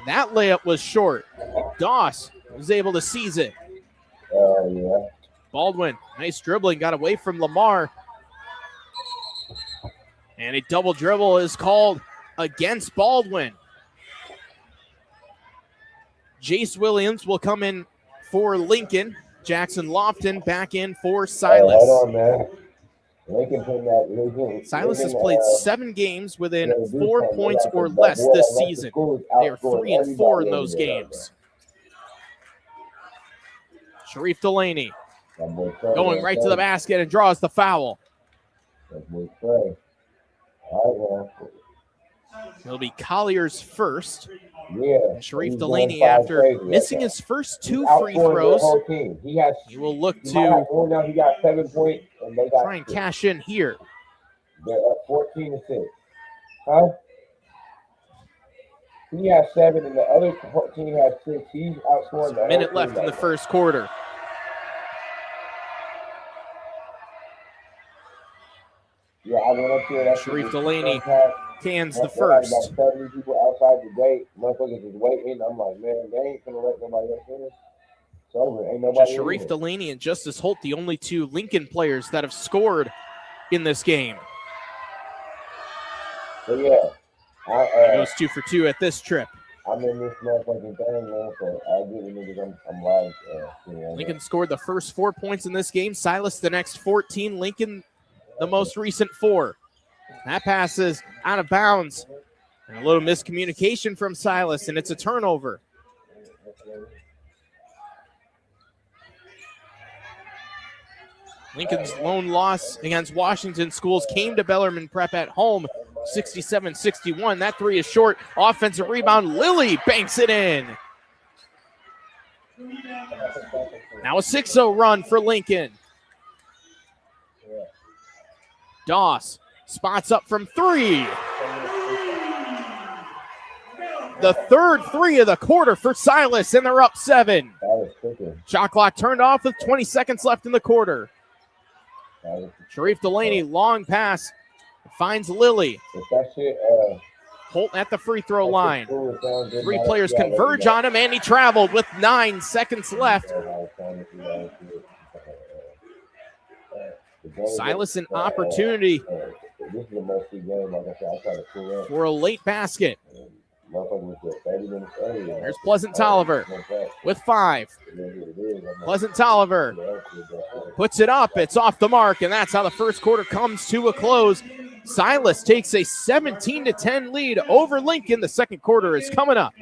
That layup was short. Doss was able to seize it. Yeah. Baldwin, nice dribbling, got away from Lamar. And a double dribble is called against Baldwin. Jace Williams will come in for Lincoln. Jackson Lofton back in for Silas. Hold on, man. Lincoln, Silas has played 7 games within 4 points or less this season. They are 3-4 in those games. Sharif Delaney going right to the basket and draws the foul. It'll be Collier's first. Yeah. Sharif Delaney, after missing his first 2 free throws, he will look to try and cash in here. They're up 14-6. Huh? He has 7 and the other team has 6. He's outscoring. A minute left in the first quarter. Yeah, I went up there. Sharif Delaney cans the first. About 70 people outside the gate. Motherfuckers is waiting. I'm like, man, they ain't gonna let nobody else finish. It's over. Ain't nobody. Sharif Delaney and Justice Holt, the only 2 Lincoln players that have scored in this game. But yeah, he goes 2 for 2 at this trip. I'm in this motherfucking thing, man. So I get it, niggas. I'm live. Lincoln scored the first 4 points in this game. Silas the next 14. Lincoln the most recent 4. That pass is out of bounds. And a little miscommunication from Silas, and it's a turnover. Lincoln's lone loss against Washington Schools came to Bellarmine Prep at home, 67-61. That 3 is short. Offensive rebound. Lilly banks it in. Now a 6-0 run for Lincoln. Doss spots up from 3. The third 3 of the quarter for Silas, and they're up 7. Shot clock turned off with 20 seconds left in the quarter. Sharif Delaney, long pass, finds Lilly. Holt at the free throw line. 3 players converge on him, and he traveled with 9 seconds left. Silas an opportunity for a late basket. There's Pleasant Tolliver with 5. Pleasant Tolliver puts it up. It's off the mark, and that's how the first quarter comes to a close. Silas takes a 17-10 lead over Lincoln. The second quarter is coming up.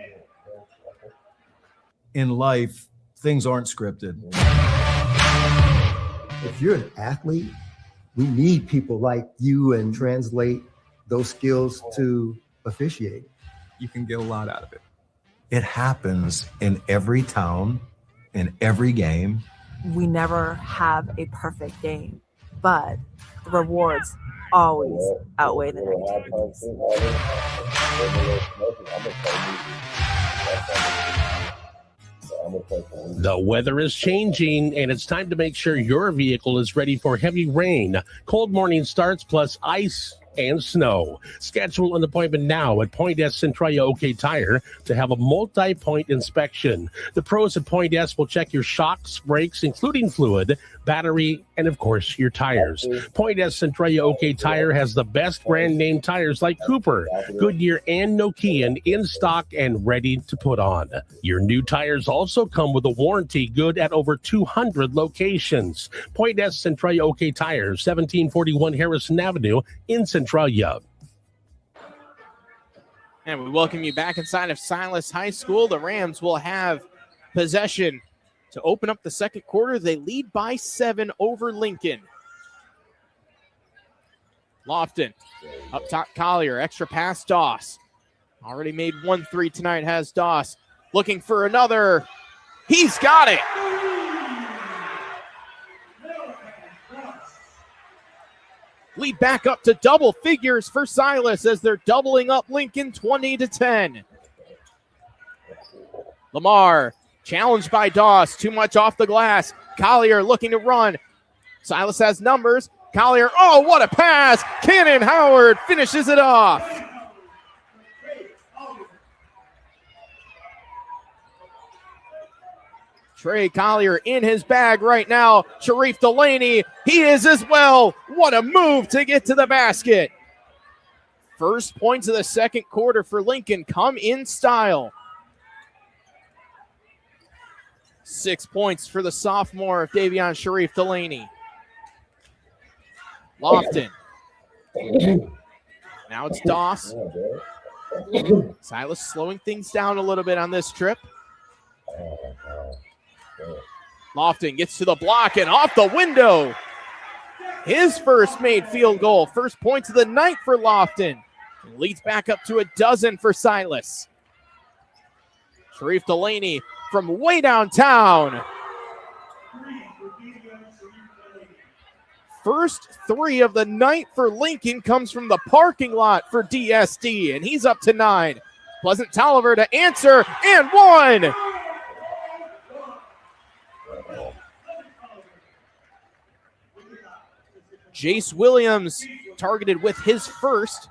In life, things aren't scripted. If you're an athlete, we need people like you and translate those skills to officiating. You can get a lot out of it. It happens in every town, in every game. We never have a perfect game, but the rewards always outweigh the negativities. The weather is changing, and it's time to make sure your vehicle is ready for heavy rain, cold morning starts, plus ice and snow. Schedule an appointment now at Point S Centralia OK Tire to have a multi-point inspection. The pros at Point S will check your shocks, brakes, including fluid, battery, and of course your tires. Point S Centralia OK Tire has the best brand name tires like Cooper, Goodyear, and Nokian in stock and ready to put on. Your new tires also come with a warranty good at over 200 locations. Point S Centralia OK Tire, 1741 Harrison Avenue in Centralia. And we welcome you back inside of Silas High School. The Rams will have possession to open up the second quarter. They lead by 7 over Lincoln. Lofton up top, Collier, extra pass, Doss. Already made 1 3 tonight, has Doss. Looking for another. He's got it. Lead back up to double figures for Silas as they're doubling up Lincoln 20-10. Lamar challenged by Doss. Too much off the glass. Collier looking to run. Silas has numbers. Collier, oh, what a pass. Cannon Howard finishes it off. Trey Collier in his bag right now. Sharif Delaney, he is as well. What a move to get to the basket. First points of the second quarter for Lincoln come in style. 6 points for the sophomore of Davion Sharif Delaney. Lofton. Now it's Doss. Silas slowing things down a little bit on this trip. Lofton gets to the block and off the window. His first made field goal. First points of the night for Lofton. Leads back up to a dozen for Silas. Sharif Delaney from way downtown. First three of the night for Lincoln comes from the parking lot for DSD, and he's up to 9. Pleasant Tolliver to answer, and 1. Jace Williams targeted with his first.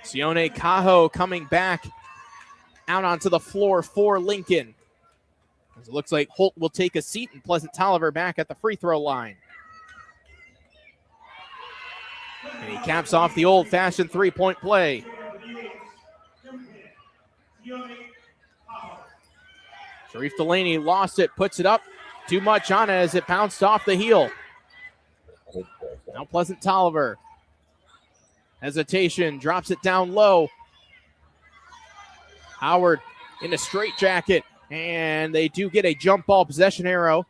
Sione Cajo coming back out onto the floor for Lincoln. As it looks like Holt will take a seat and Pleasant Tolliver back at the free throw line. And he caps off the old-fashioned three-point play. Sharif Delaney lost it, puts it up. Too much on it as it bounced off the heel. Now Pleasant Tolliver. Hesitation, drops it down low. Howard in a straitjacket, and they do get a jump ball possession arrow.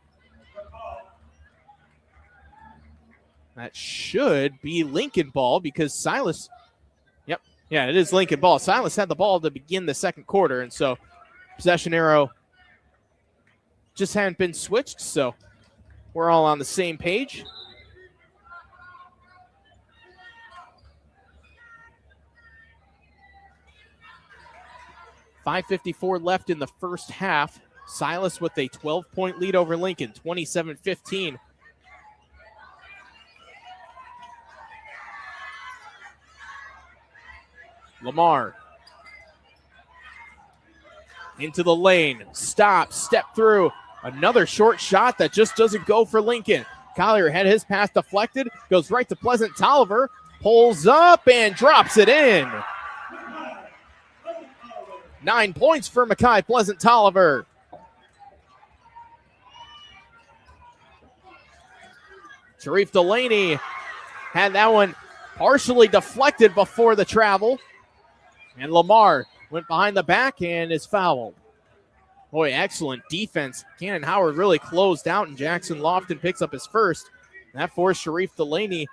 That should be Lincoln ball because Silas, it is Lincoln ball. Silas had the ball to begin the second quarter, and so possession arrow just hadn't been switched, so we're all on the same page. .554 left in the first half. Silas with a 12-point lead over Lincoln, 27-15. Lamar. Into the lane. Stop. Step through. Another short shot that just doesn't go for Lincoln. Collier had his pass deflected. Goes right to Pleasant Tolliver. Pulls up and drops it in. 9 points for Mekhi Pleasant Tolliver. Sharif Delaney had that one partially deflected before the travel. And Lamar went behind the back and is fouled. Boy, excellent defense. Cannon Howard really closed out, and Jackson Lofton picks up his first. That forced Sharif Delaney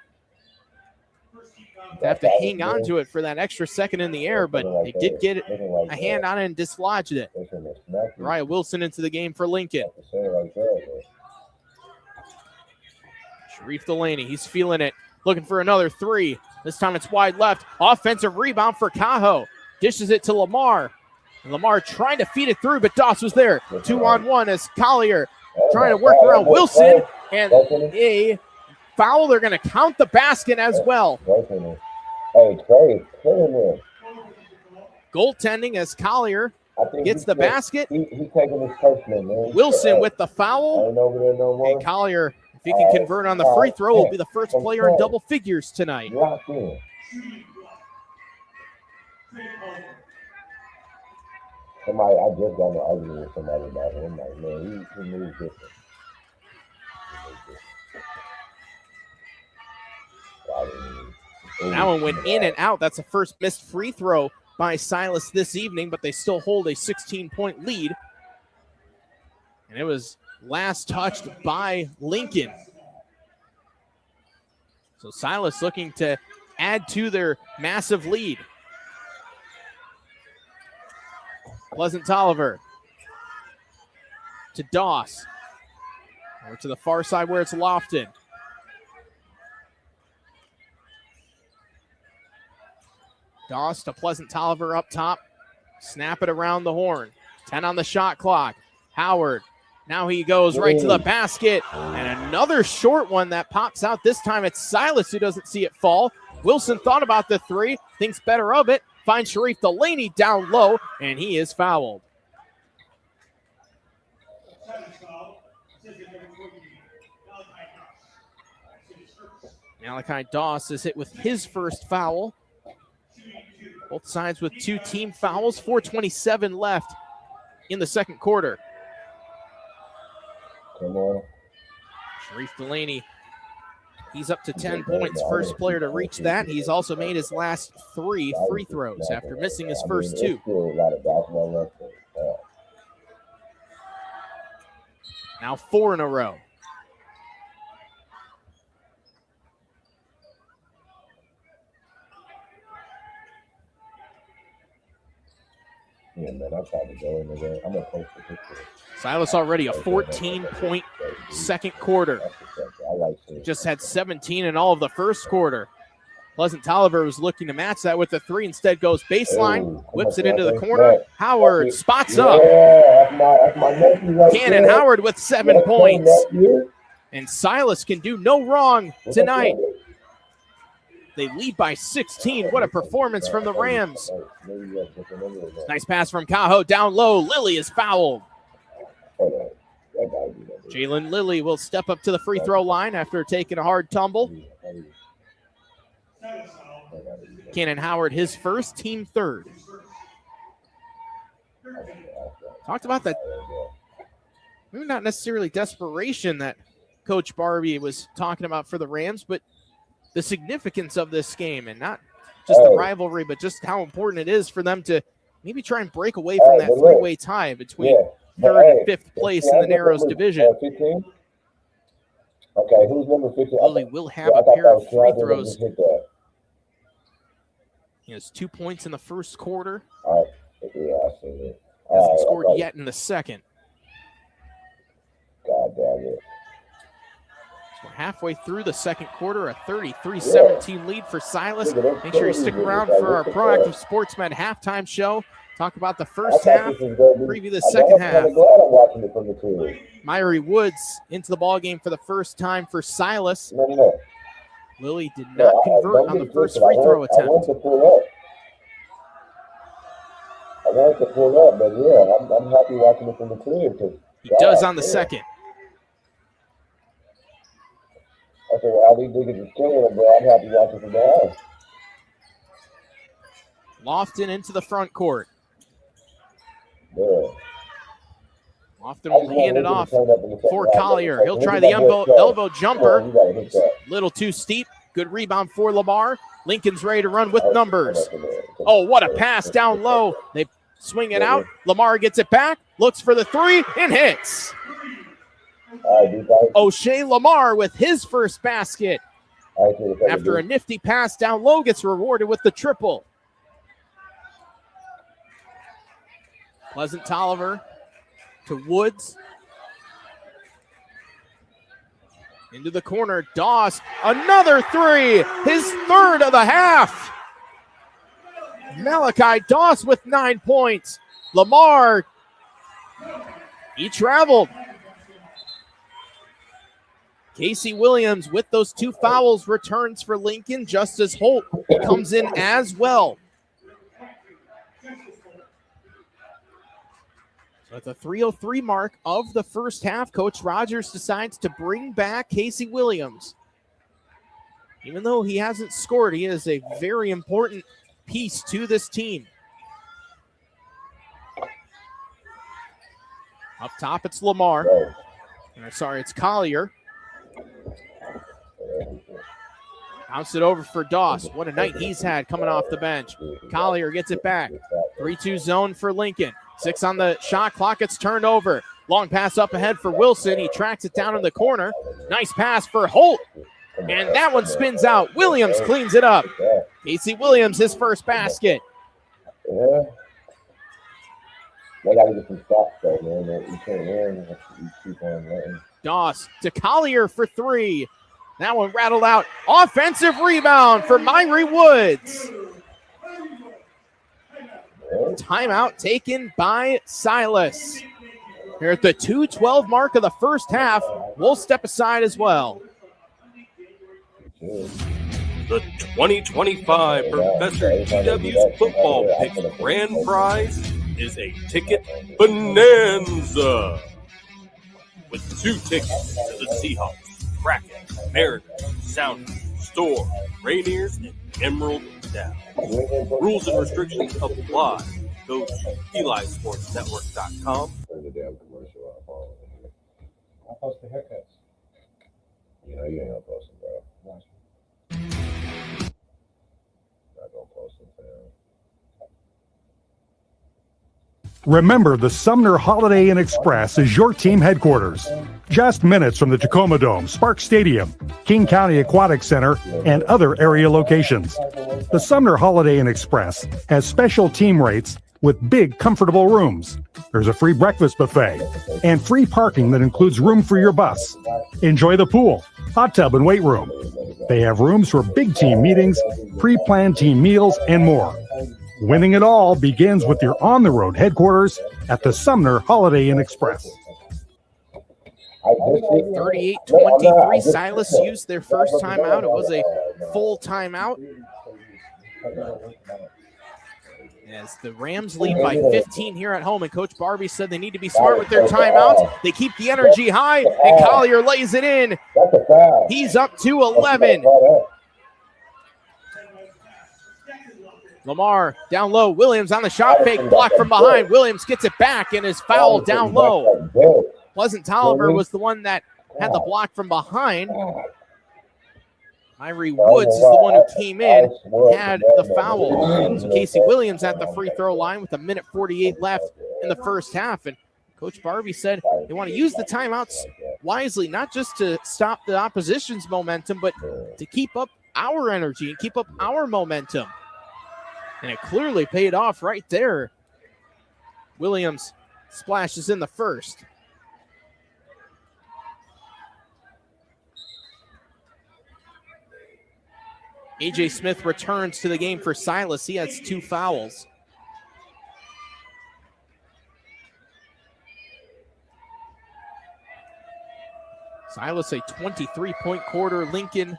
to have to hang on to it for that extra second in the air, but they did get a hand on it and dislodged it. Uriah Wilson into the game for Lincoln. Sharif Delaney, he's feeling it. Looking for another three. This time it's wide left. Offensive rebound for Cajo. Dishes it to Lamar. And Lamar trying to feed it through, but Doss was there. 2-on-1 as Collier trying to work around Wilson. And a foul. They're going to count the basket as well. Goaltending as Collier gets the basket. He's taking his personal, man. Wilson with the foul. And Collier, if he can convert on the free throw, will be the first player in double figures tonight. Somebody, I just got an argument with somebody about it. I'm like, man, he moves different. That one went in and out. That's the first missed free throw by Silas this evening, but they still hold a 16-point lead. And it was last touched by Lincoln. So Silas looking to add to their massive lead. Pleasant Tolliver to Doss. Over to the far side where it's Lofton. Doss to Pleasant Tolliver up top. Snap it around the horn. 10 on the shot clock. Howard. Now he goes right to the basket. And another short one that pops out. This time it's Silas who doesn't see it fall. Wilson thought about the three. Thinks better of it. Finds Sharif Delaney down low. And he is fouled. Malachi Doss is hit with his first foul. Both sides with 2 team fouls. 4:27 left in the second quarter. Come on. Sharif Delaney, he's up to 10 points. First player to reach that. He's also made his last 3 free throws after missing his first 2. Still a lot of basketball left. Now 4 in a row. Yeah, man, I tried to go in there. I'm going to post the picture. Silas already a 14-point second quarter. I like it. Just had 17 in all of the first quarter. Pleasant Tolliver was looking to match that with the 3. Instead goes baseline, whips it into the corner. Howard spots up. That's my nephew right Cannon there. Howard with 7 points. And Silas can do no wrong tonight. They lead by 16. What a performance from the Rams. Nice pass from Cajo down low. Lilly is fouled. Jalen Lilly will step up to the free throw line after taking a hard tumble. Cannon Howard, his first, team third. Talked about that. Maybe not necessarily desperation that Coach Barbie was talking about for the Rams, but the significance of this game, and not just the rivalry, but just how important it is for them to maybe try and break away from that 3-way tie between third and fifth place in the Narrows division. 15? Okay, who's number 15? Lilly will have a pair of free throws. He has 2 points in the first quarter. All right. Yeah, I see it. Hasn't scored yet in the second. God damn it. So we're halfway through the second quarter, a 33-17 lead for Silas. Make sure you stick around for our Proactive Sportsmed halftime show. Talk about the first half, preview the second half. I'm glad I'm watching it from the TV. Myrie Woods into the ballgame for the first time for Silas. No. Lilly did not convert on the first free throw attempt. I want to pull up, but yeah, I'm happy watching it from the crib. He does on the second. I said, well, these niggas is killing them, but I'm happy watching from the house. Lofton into the front court. Yeah. Lofton will hand it off for Collier. He'll try the elbow jumper. Little too steep. Good rebound for Lamar. Lincoln's ready to run with numbers. Oh, what a pass down low. They swing it out. Lamar gets it back. Looks for the 3 and hits. O'Shea Lamar with his first basket. After a nifty pass down low, gets rewarded with the triple. Pleasant Tolliver to Woods. Into the corner, Doss, another 3, his third of the half. Malachi Doss with 9 points. Lamar, he traveled. Casey Williams with those 2 fouls returns for Lincoln, just as Holt comes in as well. So at the 3:03 mark of the first half, Coach Rogers decides to bring back Casey Williams. Even though he hasn't scored, he is a very important piece to this team. Up top, it's Lamar. It's Collier. Bounce it over for Doss. What a night he's had coming off the bench. Collier gets it back. 3-2 zone for Lincoln. 6 on the shot clock. It's turned over. Long pass up ahead for Wilson. He tracks it down in the corner. Nice pass for Holt. And that one spins out. Williams cleans it up. Casey Williams, his first basket. Yeah. They got to get some stops, though, man. You can't win. You keep on letting. Doss to Collier for 3. That one rattled out. Offensive rebound for Myrie Woods. Timeout taken by Silas. Here at the 2:12 mark of the first half, we'll step aside as well. The 2025 Professor GW's Football Picks grand prize is a ticket bonanza. With 2 tickets to the Seahawks, Kraken, Mariners, Sounders, Storm, Rainiers, and Emerald Down. Rules and restrictions apply. Go to EliSportsNetwork.com. Turn the damn commercial off. I post the haircuts. You know you ain't gonna post them, bro. Not gonna post them, fam. Remember, the Sumner Holiday Inn Express is your team headquarters. Just minutes from the Tacoma Dome, Spark Stadium, King County Aquatic Center, and other area locations. The Sumner Holiday Inn Express has special team rates with big, comfortable rooms. There's a free breakfast buffet and free parking that includes room for your bus. Enjoy the pool, hot tub, and weight room. They have rooms for big team meetings, pre-planned team meals, and more. Winning it all begins with your on-the-road headquarters at the Sumner Holiday Inn Express. 38-23, Silas used their first timeout. It was a full timeout. As the Rams lead by 15 here at home, and Coach Barbie said they need to be smart with their timeouts. They keep the energy high, and Collier lays it in. He's up to 11. Lamar down low. Williams on the shot fake, block from behind. Williams gets it back and is fouled down low. Pleasant Tolliver was the one that had the block from behind. Irie Woods is the one who came in, had the foul. So Casey Williams at the free throw line with 1:48 left in the first half. And Coach Barbie said they want to use the timeouts wisely, not just to stop the opposition's momentum, but to keep up our energy and keep up our momentum. And it clearly paid off right there. Williams splashes in the first. A.J. Smith returns to the game for Silas. He has 2 fouls. Silas a 23-point quarter. Lincoln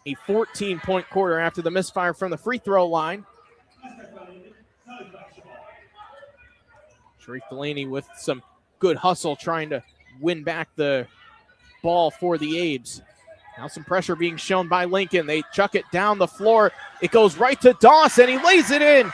a 14-point quarter after the misfire from the free throw line. Sharif Delaney with some good hustle trying to win back the ball for the Abes. Now some pressure being shown by Lincoln. They chuck it down the floor. It goes right to Doss, and he lays it in.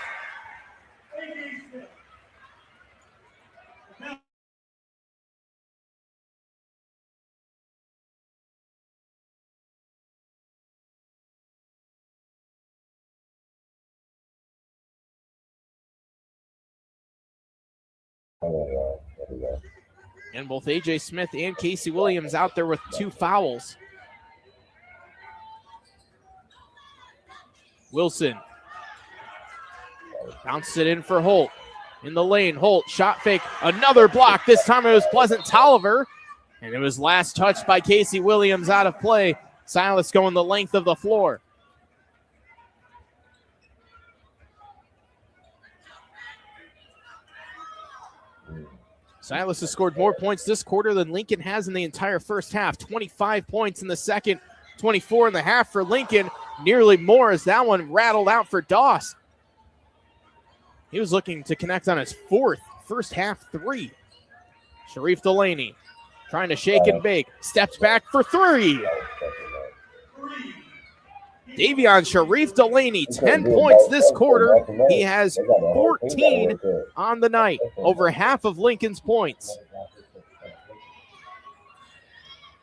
And both A.J. Smith and Casey Williams out there with 2 fouls. Wilson bounced it in for Holt. In the lane, Holt, shot fake, another block. This time it was Pleasant Tolliver. And it was last touched by Casey Williams out of play. Silas going the length of the floor. Silas has scored more points this quarter than Lincoln has in the entire first half. 25 points in the second, 24 in the half for Lincoln. Nearly more as that one rattled out for Doss. He was looking to connect on his 4th first half 3. Sharif Delaney trying to shake and bake. Steps back for 3. Davion Sharif Delaney, 10 points this quarter. He has 14 on the night, over half of Lincoln's points.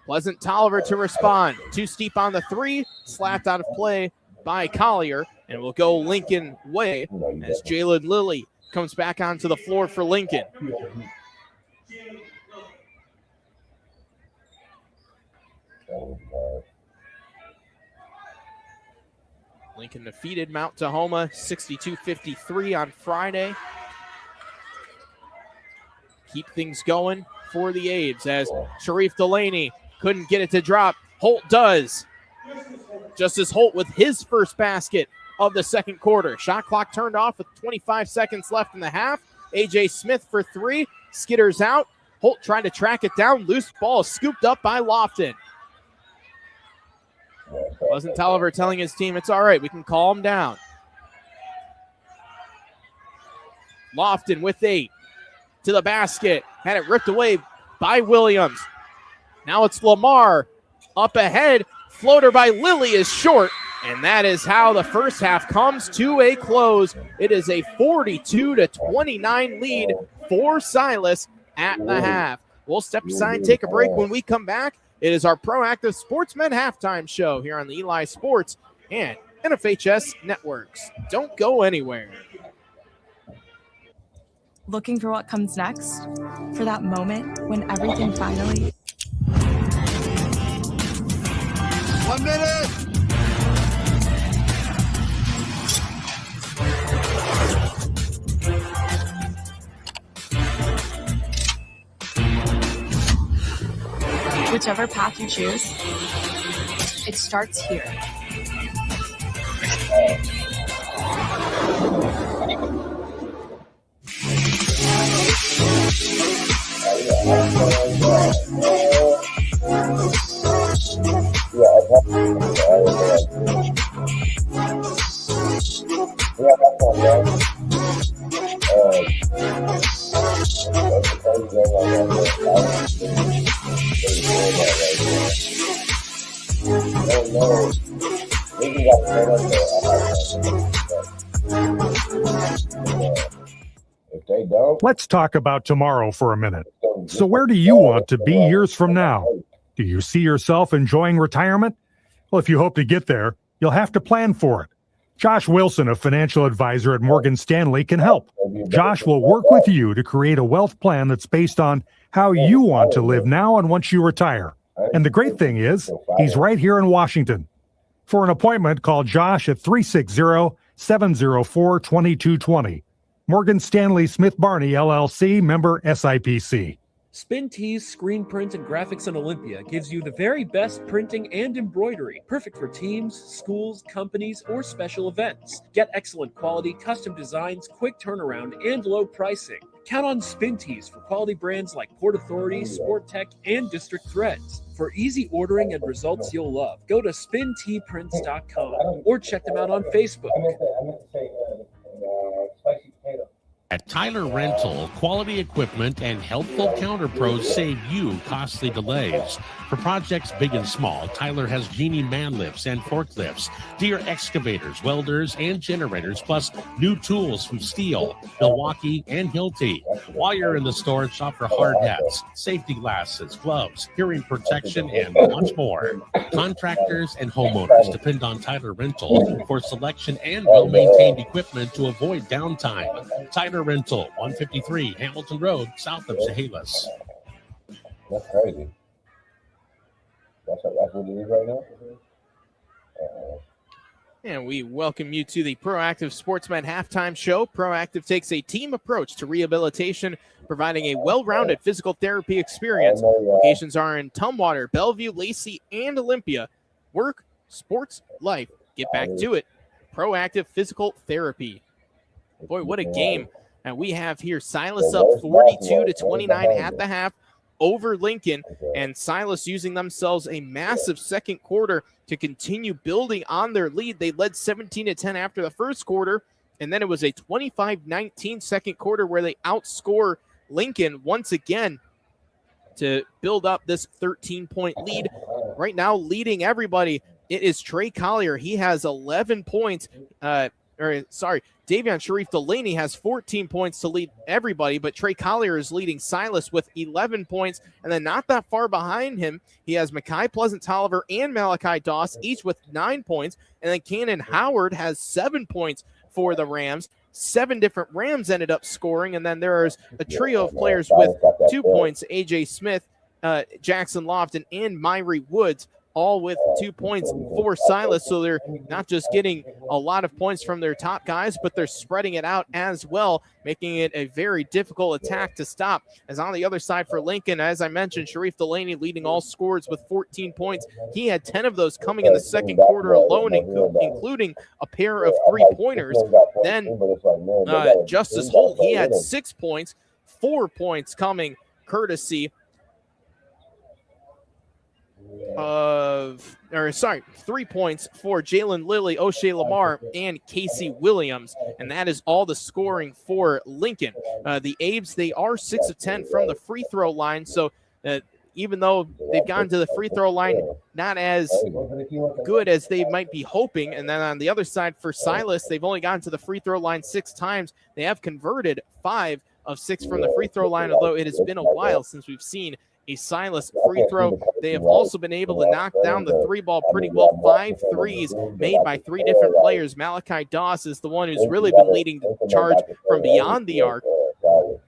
Pleasant Tolliver to respond. Too steep on the 3, slapped out of play by Collier, and will go Lincoln way as Jalen Lilly comes back onto the floor for Lincoln. Lincoln defeated Mount Tahoma 62-53 on Friday. Keep things going for the Abes as Sharif Delaney couldn't get it to drop. Holt does. Justice Holt with his first basket of the second quarter. Shot clock turned off with 25 seconds left in the half. A.J. Smith for 3. Skitters out. Holt trying to track it down. Loose ball scooped up by Lofton. Pleasant Tolliver telling his team it's all right. We can calm down. Lofton with 8. To the basket. Had it ripped away by Williams. Now it's Lamar up ahead Floater by Lilly is short, and that is how the first half comes to a close. It is a 42-29 lead for Silas at the half. We'll step aside and take a break. When we come back, it is our Proactive Sportsmen halftime show here on the Eli Sports and NFHS networks. Don't go anywhere. Looking for what comes next? For that moment when everything finally... 1 minute! Whichever path you choose, it starts here. If they don't, Let's talk about tomorrow for a minute. So where do you want to be years from now? Do you see yourself enjoying retirement? Well, if you hope to get there, you'll have to plan for it. Josh Wilson, a financial advisor at Morgan Stanley, can help. Josh will work with you to create a wealth plan that's based on how you want to live now and once you retire. And the great thing is, he's right here in Washington. For an appointment, call Josh at 360-704-2220. Morgan Stanley Smith Barney, LLC, member SIPC. Spin Tees Screen Print and Graphics in Olympia gives you the very best printing and embroidery, perfect for teams, schools, companies, or special events. Get excellent quality, custom designs, quick turnaround, and low pricing. Count on Spin Tees for quality brands like Port Authority, Sport Tech, and District Threads. For easy ordering and results you'll love, go to spinteeprints.com or check them out on Facebook. At Tyler Rental, quality equipment and helpful counter pros save you costly delays. For projects big and small, Tyler has Genie man lifts and forklifts, Deere excavators, welders, and generators, plus new tools from Steel, Milwaukee, and Hilti. While you're in the store, shop for hard hats, safety glasses, gloves, hearing protection, and much more. Contractors and homeowners depend on Tyler Rental for selection and well-maintained equipment to avoid downtime. Tyler Rental, 153 Hamilton Road, south of Chehalis. that's crazy. That's what it is right now. And we welcome you to the Proactive Sportsman halftime show. Proactive takes a team approach to rehabilitation, providing a well-rounded physical therapy experience. Locations are in Tumwater, Bellevue, Lacey, and Olympia. Work, sports, life. Get back to it. Proactive Physical Therapy. Boy, what a game. And we have here Silas up 42-29 at the half over Lincoln, and Silas using themselves a massive second quarter to continue building on their lead. They led 17-10 after the first quarter, and then it was a 25-19 second quarter where they outscore Lincoln once again to build up this 13-point lead. Right now, leading everybody, it is Trey Collier. He has 11 points. Davion Sharif Delaney has 14 points to lead everybody, but Trey Collier is leading Silas with 11 points. And then not that far behind him, he has Makai Pleasant-Tolliver and Malachi Doss, each with 9 points. And then Cannon Howard has 7 points for the Rams. 7 different Rams ended up scoring. And then there's a trio of players with 2 points, AJ Smith, Jackson Lofton, and Myrie Woods, all with 2 points for Silas. So they're not just getting a lot of points from their top guys, but they're spreading it out as well, making it a very difficult attack to stop. As on the other side for Lincoln, as I mentioned, Sharif Delaney leading all scorers with 14 points. He had 10 of those coming in the second quarter alone, including a pair of 3-pointers. Then Justice Holt, he had 6 points, 4 points coming courtesy of, 3 points for Jalen Lilly, O'Shea Lamar, and Casey Williams. And that is all the scoring for Lincoln. The Abes, they are 6 of 10 from the free throw line. So even though they've gone to the free throw line, not as good as they might be hoping. And then on the other side for Silas, they've only gone to the free throw line 6 times. They have converted 5 of 6 from the free throw line, although it has been a while since we've seen a Silas free throw. They have also been able to knock down the 3-ball pretty well. 5 threes made by 3 different players. Malachi Doss is the one who's really been leading the charge from beyond the arc.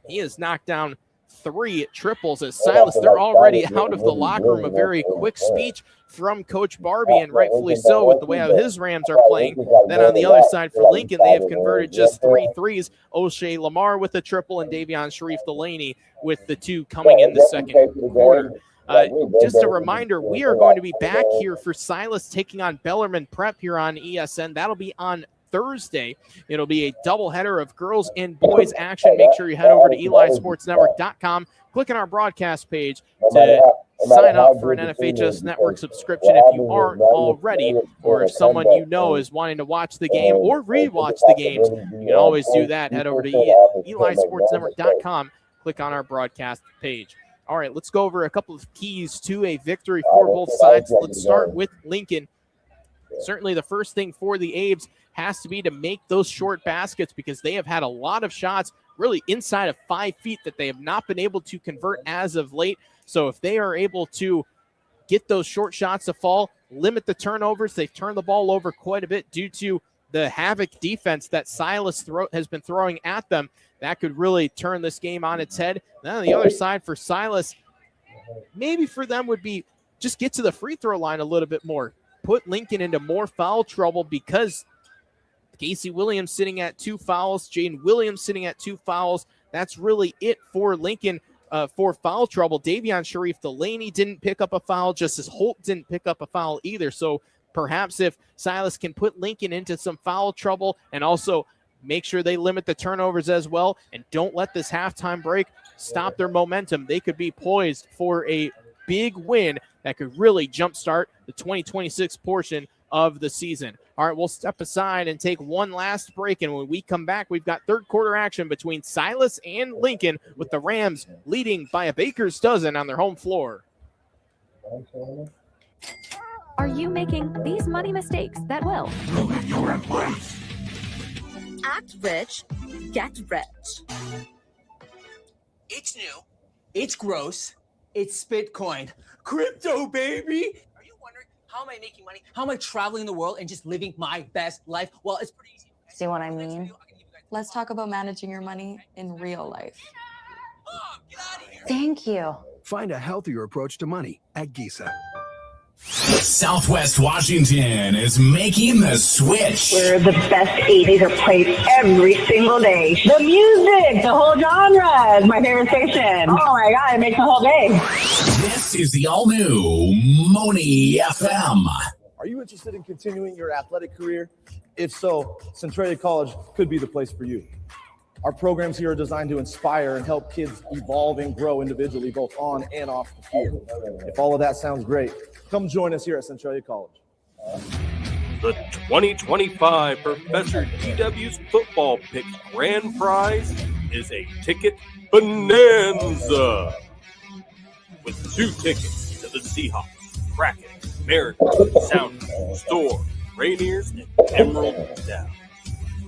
He has knocked down 3 triples as Silas. They're already out of the locker room. A very quick speech from Coach Barbie, and rightfully so with the way how his Rams are playing. Then on the other side for Lincoln, they have converted just 3 threes. O'Shea Lamar with a triple and Davion Sharif Delaney with the 2 coming in the second quarter. Just a reminder, we are going to be back here for Silas taking on Bellarmine Prep here on ESN. That'll be on Thursday. It'll be a doubleheader of girls and boys action. Make sure you head over to elisportsnetwork.com, click on our broadcast page to sign up for an NFHS Network subscription if you aren't already, or if someone you know is wanting to watch the game or rewatch the games, you can always do that. Head over to elisportsnetwork.com, click on our broadcast page. All right, let's go over a couple of keys to a victory for both sides. Let's start with Lincoln. Certainly the first thing for the Abes has to be to make those short baskets, because they have had a lot of shots really inside of 5 feet that they have not been able to convert as of late. So if they are able to get those short shots to fall, limit the turnovers, they've turned the ball over quite a bit due to the havoc defense that Silas has been throwing at them. That could really turn this game on its head. Then on the other side for Silas, maybe for them would be just get to the free throw line a little bit more. Put Lincoln into more foul trouble, because Casey Williams sitting at 2 fouls, Jaden Williams sitting at 2 fouls. That's really it for Lincoln for foul trouble. Davion Sharif Delaney didn't pick up a foul, just as Holt didn't pick up a foul either. So perhaps if Silas can put Lincoln into some foul trouble and also make sure they limit the turnovers as well and don't let this halftime break stop their momentum, they could be poised for a big win that could really jumpstart the 2026 portion of the season. All right, we'll step aside and take one last break, and when we come back, we've got third quarter action between Silas and Lincoln, with the Rams leading by a baker's dozen on their home floor. Are you making these money mistakes that will ruin your life? Act rich, get rich. It's new. It's gross. It's Bitcoin. Crypto, baby! Are you wondering, how am I making money? How am I traveling the world and just living my best life? Well, it's pretty easy. Okay? See what I mean? Let's talk about managing your money in real life. Mom, get out of here! Thank you. Find a healthier approach to money at Gisa. Southwest Washington is making the switch. Where the best 80s are played every single day. The music, the whole genre is my favorite station. Oh my God, it makes the whole day. This is the all-new Moni FM. Are you interested in continuing your athletic career? If so, Centralia College could be the place for you. Our programs here are designed to inspire and help kids evolve and grow individually, both on and off the field. If all of that sounds great, come join us here at Centralia College. The 2025 Professor DW's Football Picks Grand Prize is a ticket bonanza. With 2 tickets to the Seahawks, Kraken, Mariners, Sounders, Storm, Rainiers, and Emerald Down.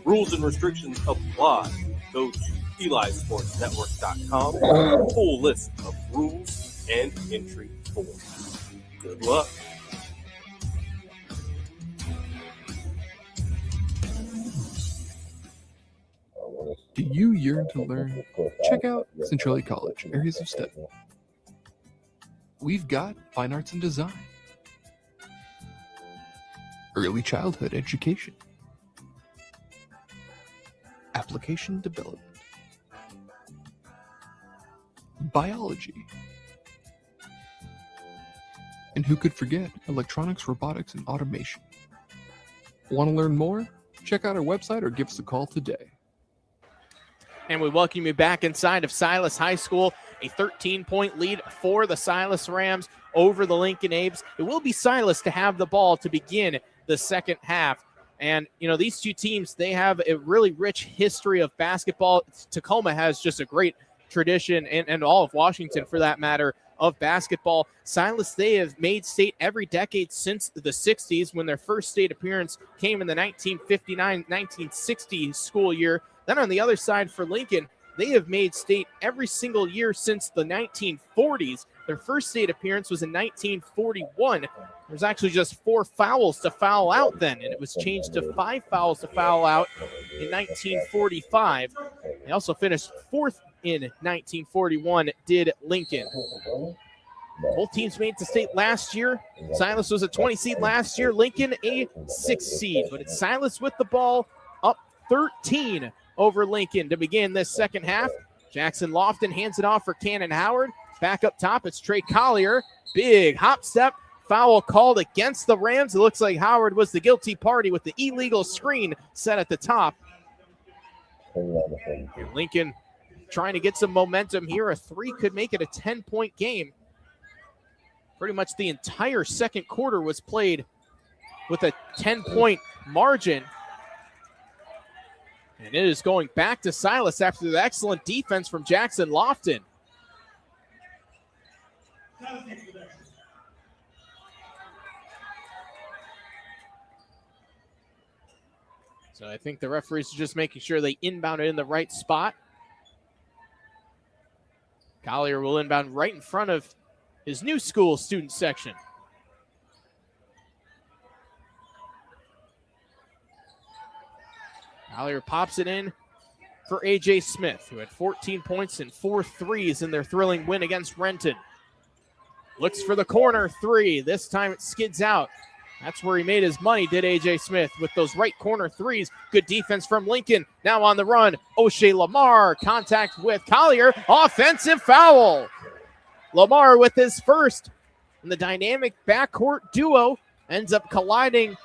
Rules and restrictions apply. Go to elisportsnetwork.com for a full list of rules and entry forms. Good luck. Do you yearn to learn? Check out Centralia College, Areas of Study. We've got fine arts and design, early childhood education, application development, biology, and who could forget electronics, robotics, and automation. Want to learn more? Check out our website or give us a call today. And we welcome you back inside of Silas High School. A 13-point lead for the Silas Rams over the Lincoln Abes. It will be Silas to have the ball to begin the second half. And, you know, these two teams, they have a really rich history of basketball. Tacoma has just a great tradition, and all of Washington for that matter, of basketball. Silas, they have made state every decade since the 60s when their first state appearance came in the 1959-1960 school year. Then on the other side for Lincoln, they have made state every single year since the 1940s. Their first state appearance was in 1941. There was actually just 4 fouls to foul out then, and it was changed to 5 fouls to foul out in 1945. They also finished 4th in 1941, did Lincoln. Both teams made it to state last year. Silas was a 20 seed last year, Lincoln a 6 seed, but it's Silas with the ball, up 13 over Lincoln to begin this second half. Jackson Lofton hands it off for Cannon Howard. Back up top, it's Trey Collier. Big hop step. Foul called against the Rams. It looks like Howard was the guilty party with the illegal screen set at the top. And Lincoln trying to get some momentum here. A 3 could make it a 10-point game. Pretty much the entire second quarter was played with a 10-point margin. And it is going back to Silas after the excellent defense from Jackson Lofton. So I think the referees are just making sure they inbound it in the right spot. Collier will inbound right in front of his new school student section. Collier pops it in for A.J. Smith, who had 14 points and 4 threes in their thrilling win against Renton. Looks for the corner 3. This time it skids out. That's where he made his money, did A.J. Smith, with those right corner 3s. Good defense from Lincoln. Now on the run, O'Shea Lamar. Contact with Collier. Offensive foul. Lamar with his first. And the dynamic backcourt duo ends up colliding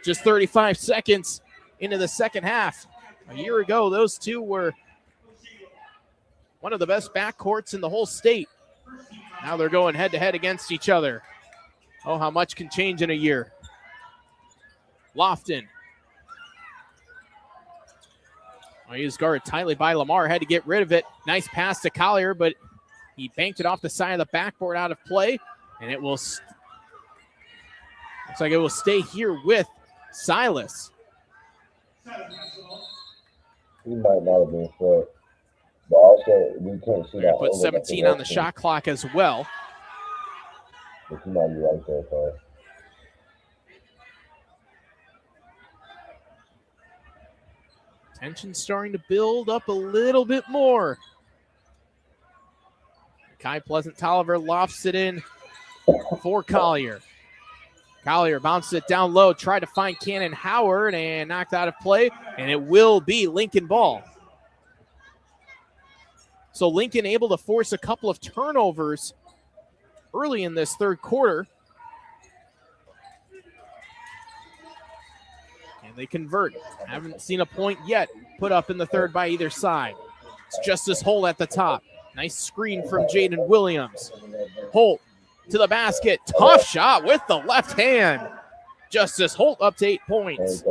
just 35 seconds into the second half. A year ago, those two were one of the best backcourts in the whole state. Now they're going head-to-head against each other. Oh, how much can change in a year. Lofton. He was guarded tightly by Lamar. Had to get rid of it. Nice pass to Collier, but he banked it off the side of the backboard out of play. And it will, looks like it will stay here with Silas. He might not have been foot. But also, we can't see that. Put 17 on the shot clock as well. But he might be right there, so. Tension starting to build up a little bit more. Kai Pleasant-Tolliver lofts it in for Collier. Collier bounces it down low, tried to find Cannon Howard and knocked out of play, and it will be Lincoln ball. So Lincoln able to force a couple of turnovers early in this third quarter. And they convert. Haven't seen a point yet put up in the third by either side. It's Justice Holt at the top. Nice screen from Jaden Williams. Holt to the basket. Tough shot with the left hand. Justice Holt up to 8 points.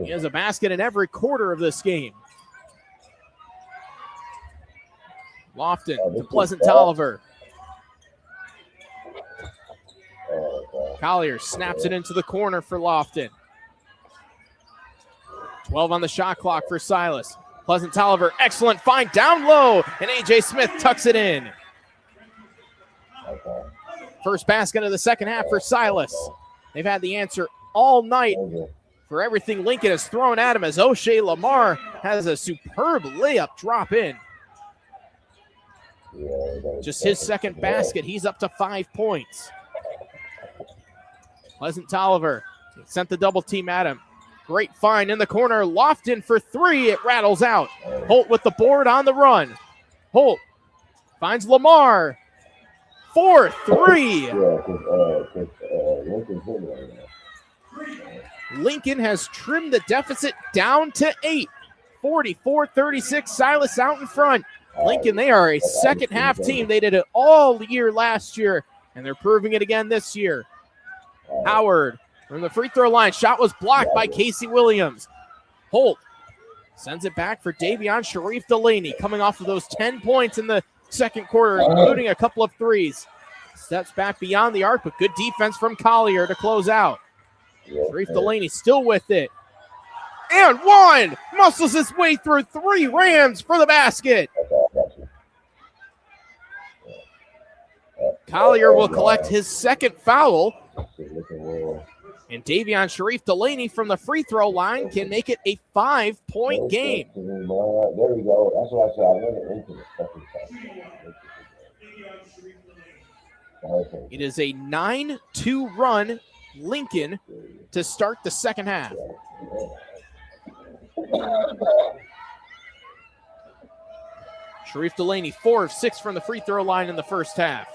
He has a basket in every quarter of this game. Lofton to Pleasant-Tolliver. Collier snaps it into the corner for Lofton. 12 on the shot clock for Silas. Pleasant-Tolliver, excellent find down low, and A.J. Smith tucks it in. First basket of the second half for Silas. They've had the answer all night for everything Lincoln has thrown at him as O'Shea Lamar has a superb layup drop in. Just his second basket. He's up to 5 points. Pleasant-Tolliver sent the double team at him. Great find in the corner. Lofton for 3. It rattles out. Holt with the board on the run. Holt finds Lamar. 4-3. Lincoln has trimmed the deficit down to 8. 44-36. Silas out in front. Lincoln, they are a second half team. They did it all year last year, and they're proving it again this year. Howard from the free throw line. Shot was blocked by Casey Williams. Holt sends it back for Davion Sharif Delaney, coming off of those 10 points in the second quarter, including a couple of threes. Steps back beyond the arc, but good defense from Collier to close out. Sharif Delaney still with it. And one! Muscles his way through three. Rams for the basket. Collier will collect his second foul. And Davion Sharif Delaney from the free throw line can make it a 5-point game. There we go. That's what I said. I went into the second time. It is a 9-2 run, Lincoln, to start the second half. Sharif Delaney, 4 of 6 from the free throw line in the first half.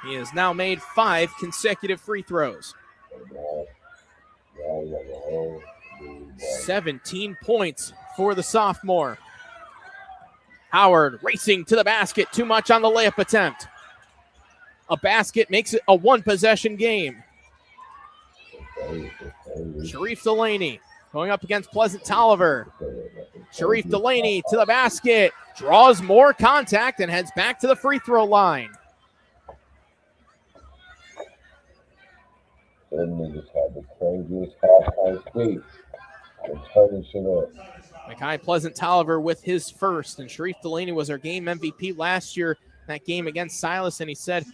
He has now made 5 consecutive free throws. 17 points for the sophomore. Howard racing to the basket. Too much on the layup attempt. A basket makes it a one-possession game. Sharif Delaney going up against Pleasant Tolliver. Sharif Delaney to the basket. Draws more contact and heads back to the free throw line. Them niggas had the craziest half-time speed. And turning shit up. Mekhi Pleasant Tolliver with his first, and Sharif Delaney was our game MVP last year, that game against Silas, and he said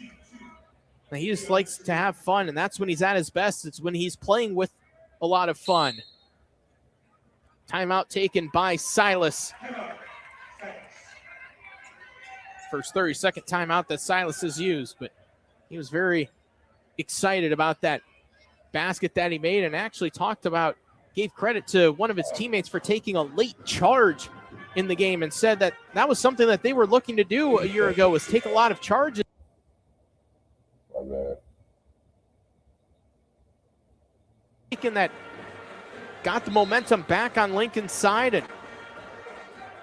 that he just likes to have fun, and that's when he's at his best. It's when he's playing with a lot of fun. Timeout taken by Silas. First 30-second timeout that Silas has used, but he was very excited about that basket that he made and actually gave credit to one of his teammates for taking a late charge in the game and said that that was something that they were looking to do a year ago, was take a lot of charges. That got the momentum back on Lincoln's side, and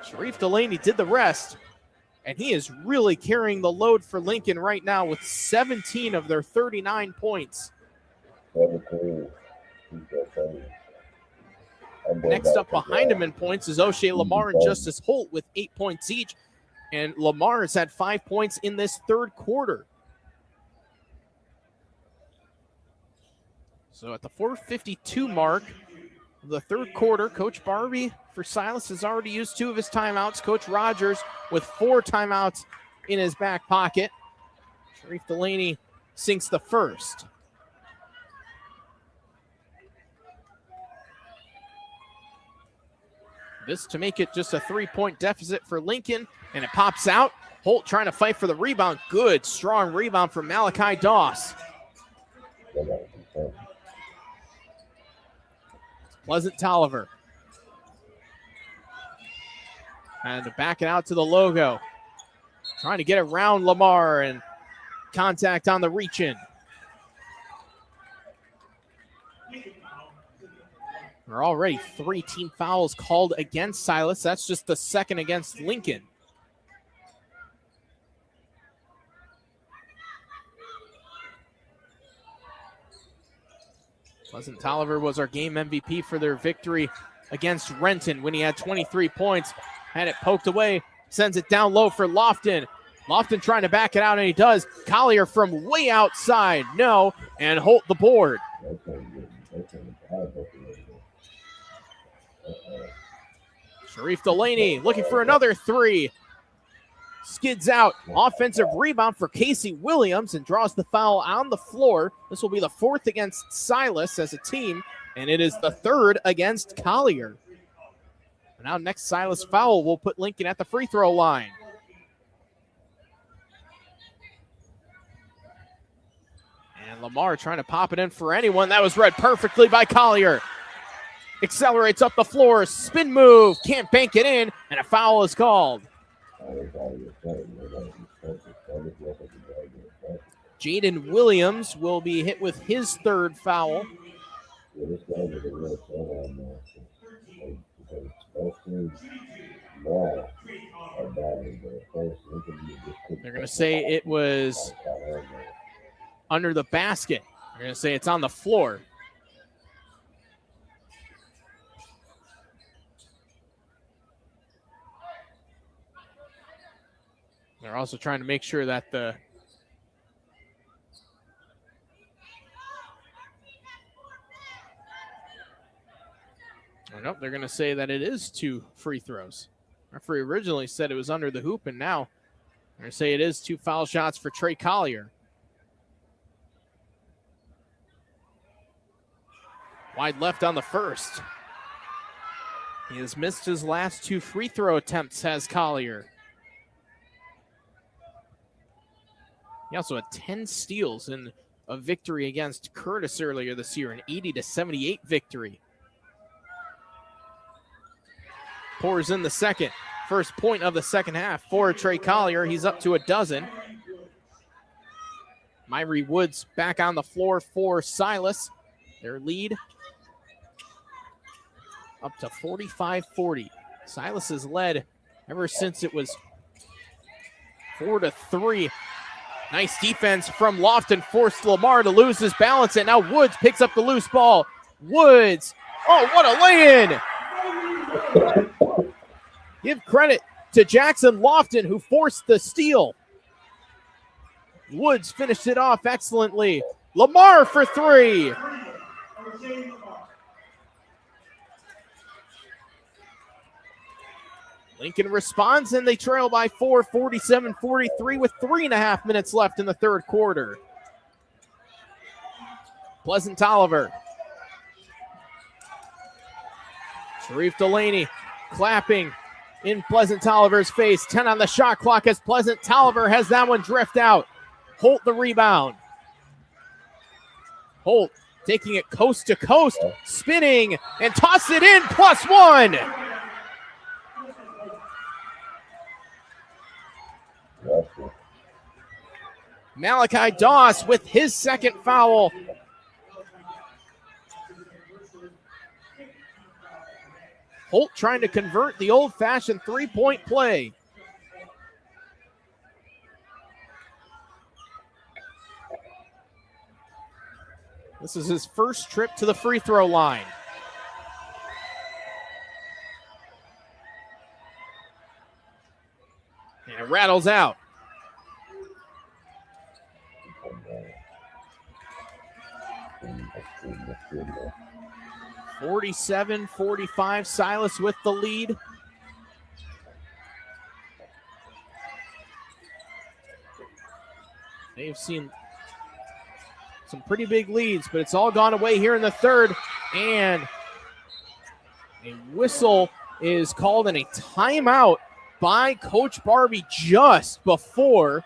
Sharif Delaney did the rest. And he is really carrying the load for Lincoln right now with 17 of their 39 points. 17. Next up behind him in points is O'Shea Lamar and Justice Holt with 8 points each. And Lamar has had 5 points in this third quarter. So at the 4:52 mark of the third quarter, Coach Barbie for Silas has already used 2 of his timeouts. Coach Rogers with 4 timeouts in his back pocket. Sharif Delaney sinks the first. This to make it just a 3-point deficit for Lincoln, and it pops out. Holt trying to fight for the rebound. Good, strong rebound from Malachi Doss. Pleasant Tolliver. And to back it out to the logo. Trying to get around Lamar, and contact on the reach-in. There are already 3 team fouls called against Silas. That's just the second against Lincoln. Pleasant Tolliver was our game MVP for their victory against Renton when he had 23 points. Had it poked away, sends it down low for Lofton. Lofton trying to back it out, and he does. Collier from way outside, no, and Holt the board. Sharif Delaney looking for another 3. Skids out. Offensive rebound for Casey Williams and draws the foul on the floor. This will be the 4th against Silas as a team, and it is the 3rd against Collier. And now next Silas foul will put Lincoln at the free throw line. And Lamar trying to pop it in for anyone. That was read perfectly by Collier. Accelerates up the floor, spin move, can't bank it in, and a foul is called. Jaden Williams will be hit with his 3rd foul. They're going to say it was under the basket. They're going to say it's on the floor. They're also trying to make sure that the nope, they're going to say that it is 2 free throws. Referee originally said it was under the hoop, and now they're going to say it is 2 foul shots for Trey Collier. Wide left on the first. He has missed his last 2 free throw attempts, has Collier. He also had 10 steals in a victory against Curtis earlier this year, an 80-78 victory. Pours in the second. First point of the second half for Trey Collier. He's up to a dozen. Myrie Woods back on the floor for Silas. Their lead up to 45-40. Silas has led ever since it was 4-3. Nice defense from Lofton, forced Lamar to lose his balance, and now Woods picks up the loose ball. Woods, oh, what a lay-in! Give credit to Jackson Lofton, who forced the steal. Woods finished it off excellently. Lamar for 3. Lincoln responds, and they trail by 4, 47-43, with 3.5 minutes left in the third quarter. Pleasant Tolliver. Sharif Delaney clapping in Pleasant Tolliver's face. 10 on the shot clock as Pleasant Tolliver has that one drift out. Holt the rebound. Holt taking it coast to coast, spinning, and toss it in, +1. Malachi Doss with his second foul. Holt trying to convert the old-fashioned three-point play. This is his first trip to the free throw line. And it rattles out. 47-45, Silas with the lead. They've seen some pretty big leads, but it's all gone away here in the third. And a whistle is called and a timeout by Coach Barbie just before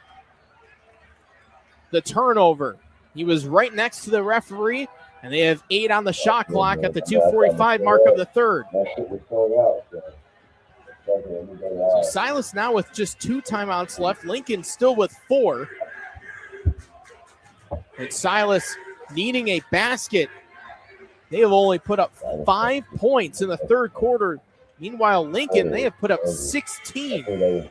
the turnover. He was right next to the referee, and they have 8 on the shot clock at the 2:45 mark of the third. So Silas now with just 2 timeouts left. Lincoln still with 4. And Silas needing a basket. They have only put up 5 points in the third quarter. Meanwhile, Lincoln, they have put up 16. There's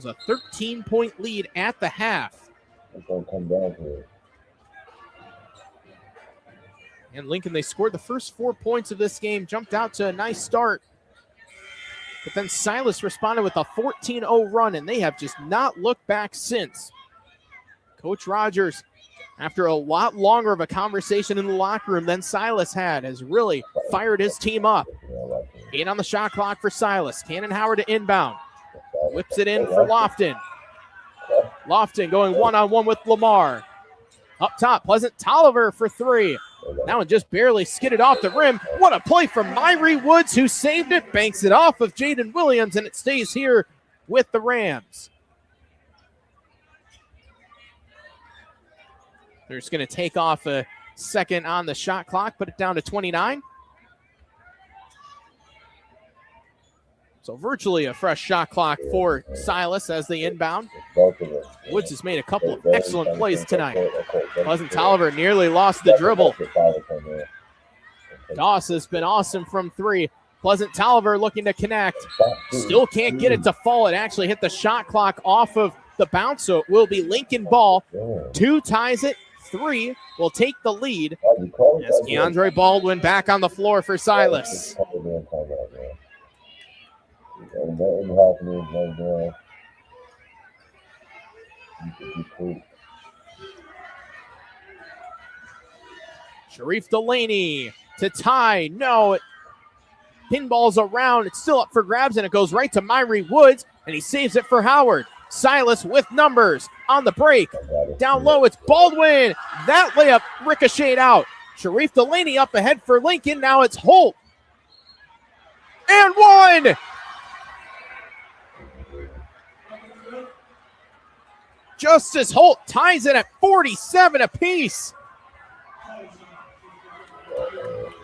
a 13-point lead at the half. And Lincoln, they scored the first 4 points of this game, jumped out to a nice start. But then Silas responded with a 14-0 run, and they have just not looked back since. Coach Rogers, after a lot longer of a conversation in the locker room than Silas had, has really fired his team up. 8 on the shot clock for Silas. Cannon Howard to inbound. Whips it in for Lofton. Lofton going one-on-one with Lamar. Up top, Pleasant Tolliver for 3. That one just barely skidded off the rim. What a play from Myrie Woods, who saved it, banks it off of Jaden Williams, and it stays here with the Rams. They're just going to take off a second on the shot clock, put it down to 29. So virtually a fresh shot clock for Silas as they inbound. Woods has made a couple of excellent plays tonight. Pleasant Tolliver nearly lost the dribble. Doss has been awesome from 3. Pleasant Tolliver looking to connect. Still can't get it to fall. It actually hit the shot clock off of the bounce, so it will be Lincoln ball. 2 ties it. 3 will take the lead as Keandre Baldwin back on the floor for Silas. And nothing happening right now. You could be cool. Sharif Delaney to tie. No. Pinball's around. It's still up for grabs, and it goes right to Myrie Woods, and he saves it for Howard. Silas with numbers on the break. Down low, it's Baldwin. That layup ricocheted out. Sharif Delaney up ahead for Lincoln. Now it's Holt. And one! Justice Holt ties it at 47 apiece.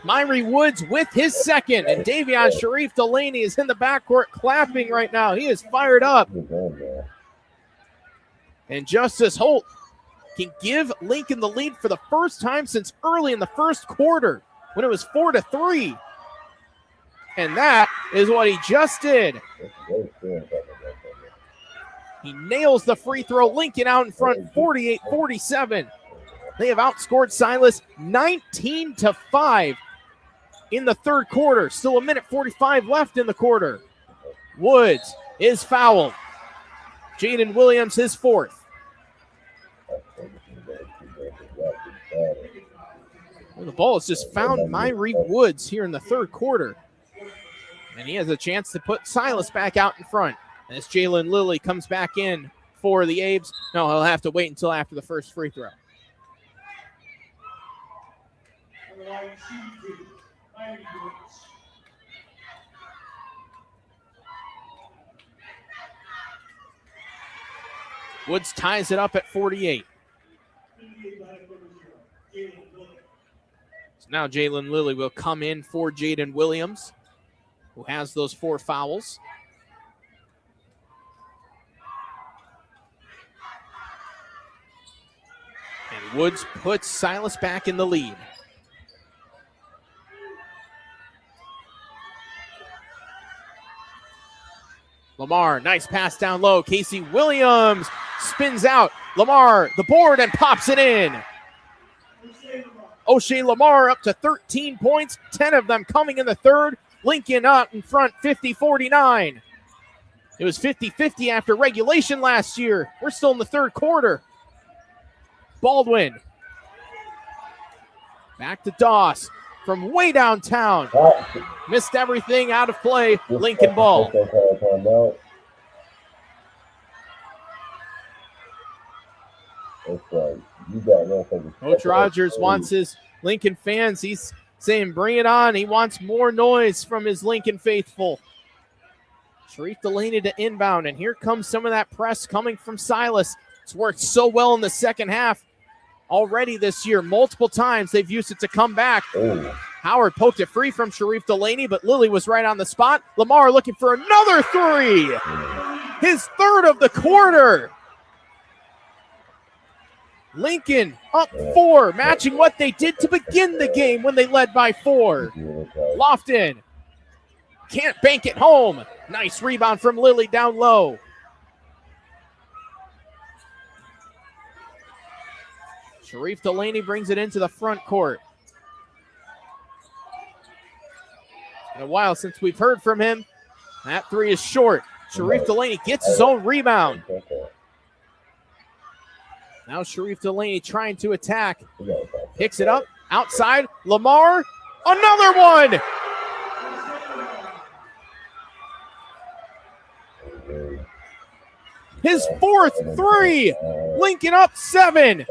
Myrie Woods with his second, and Davion Sharif Delaney is in the backcourt clapping right now. He is fired up. And Justice Holt can give Lincoln the lead for the first time since early in the first quarter when it was 4-3. And that is what he just did. He nails the free throw. Lincoln out in front, 48-47. They have outscored Silas 19-5 in the third quarter. Still 1:45 left in the quarter. Woods is fouled. Jaden Williams, his fourth. Well, the ball has just found Myrie Woods here in the third quarter. And he has a chance to put Silas back out in front. As Jalen Lilly comes back in for the Abes. No, he'll have to wait until after the first free throw. Woods ties it up at 48. So now Jalen Lilly will come in for Jaden Williams, who has those 4 fouls. And Woods puts Silas back in the lead. Lamar, nice pass down low. Casey Williams spins out. Lamar, the board, and pops it in. O'Shea Lamar up to 13 points, 10 of them coming in the third. Lincoln out in front, 50-49. It was 50-50 after regulation last year. We're still in the third quarter. Baldwin. Back to Doss from way downtown. Missed everything, out of play. Lincoln ball. Coach Rogers wants his Lincoln fans. He's saying, bring it on. He wants more noise from his Lincoln faithful. Sharif Delaney to inbound, and here comes some of that press coming from Silas. It's worked so well in the second half already this year. Multiple times they've used it to come back. Howard poked it free from Sharif Delaney, but Lilly was right on the spot. Lamar looking for another three. His third of the quarter. Lincoln up 4, matching what they did to begin the game when they led by 4. Lofton can't bank it home. Nice rebound from Lilly down low. Sharif Delaney brings it into the front court. It's been a while since we've heard from him. That 3 is short. Sharif Delaney gets his own rebound. Now Sharif Delaney trying to attack. Picks it up. Outside. Lamar. Another one. His fourth 3. Lincoln up 7.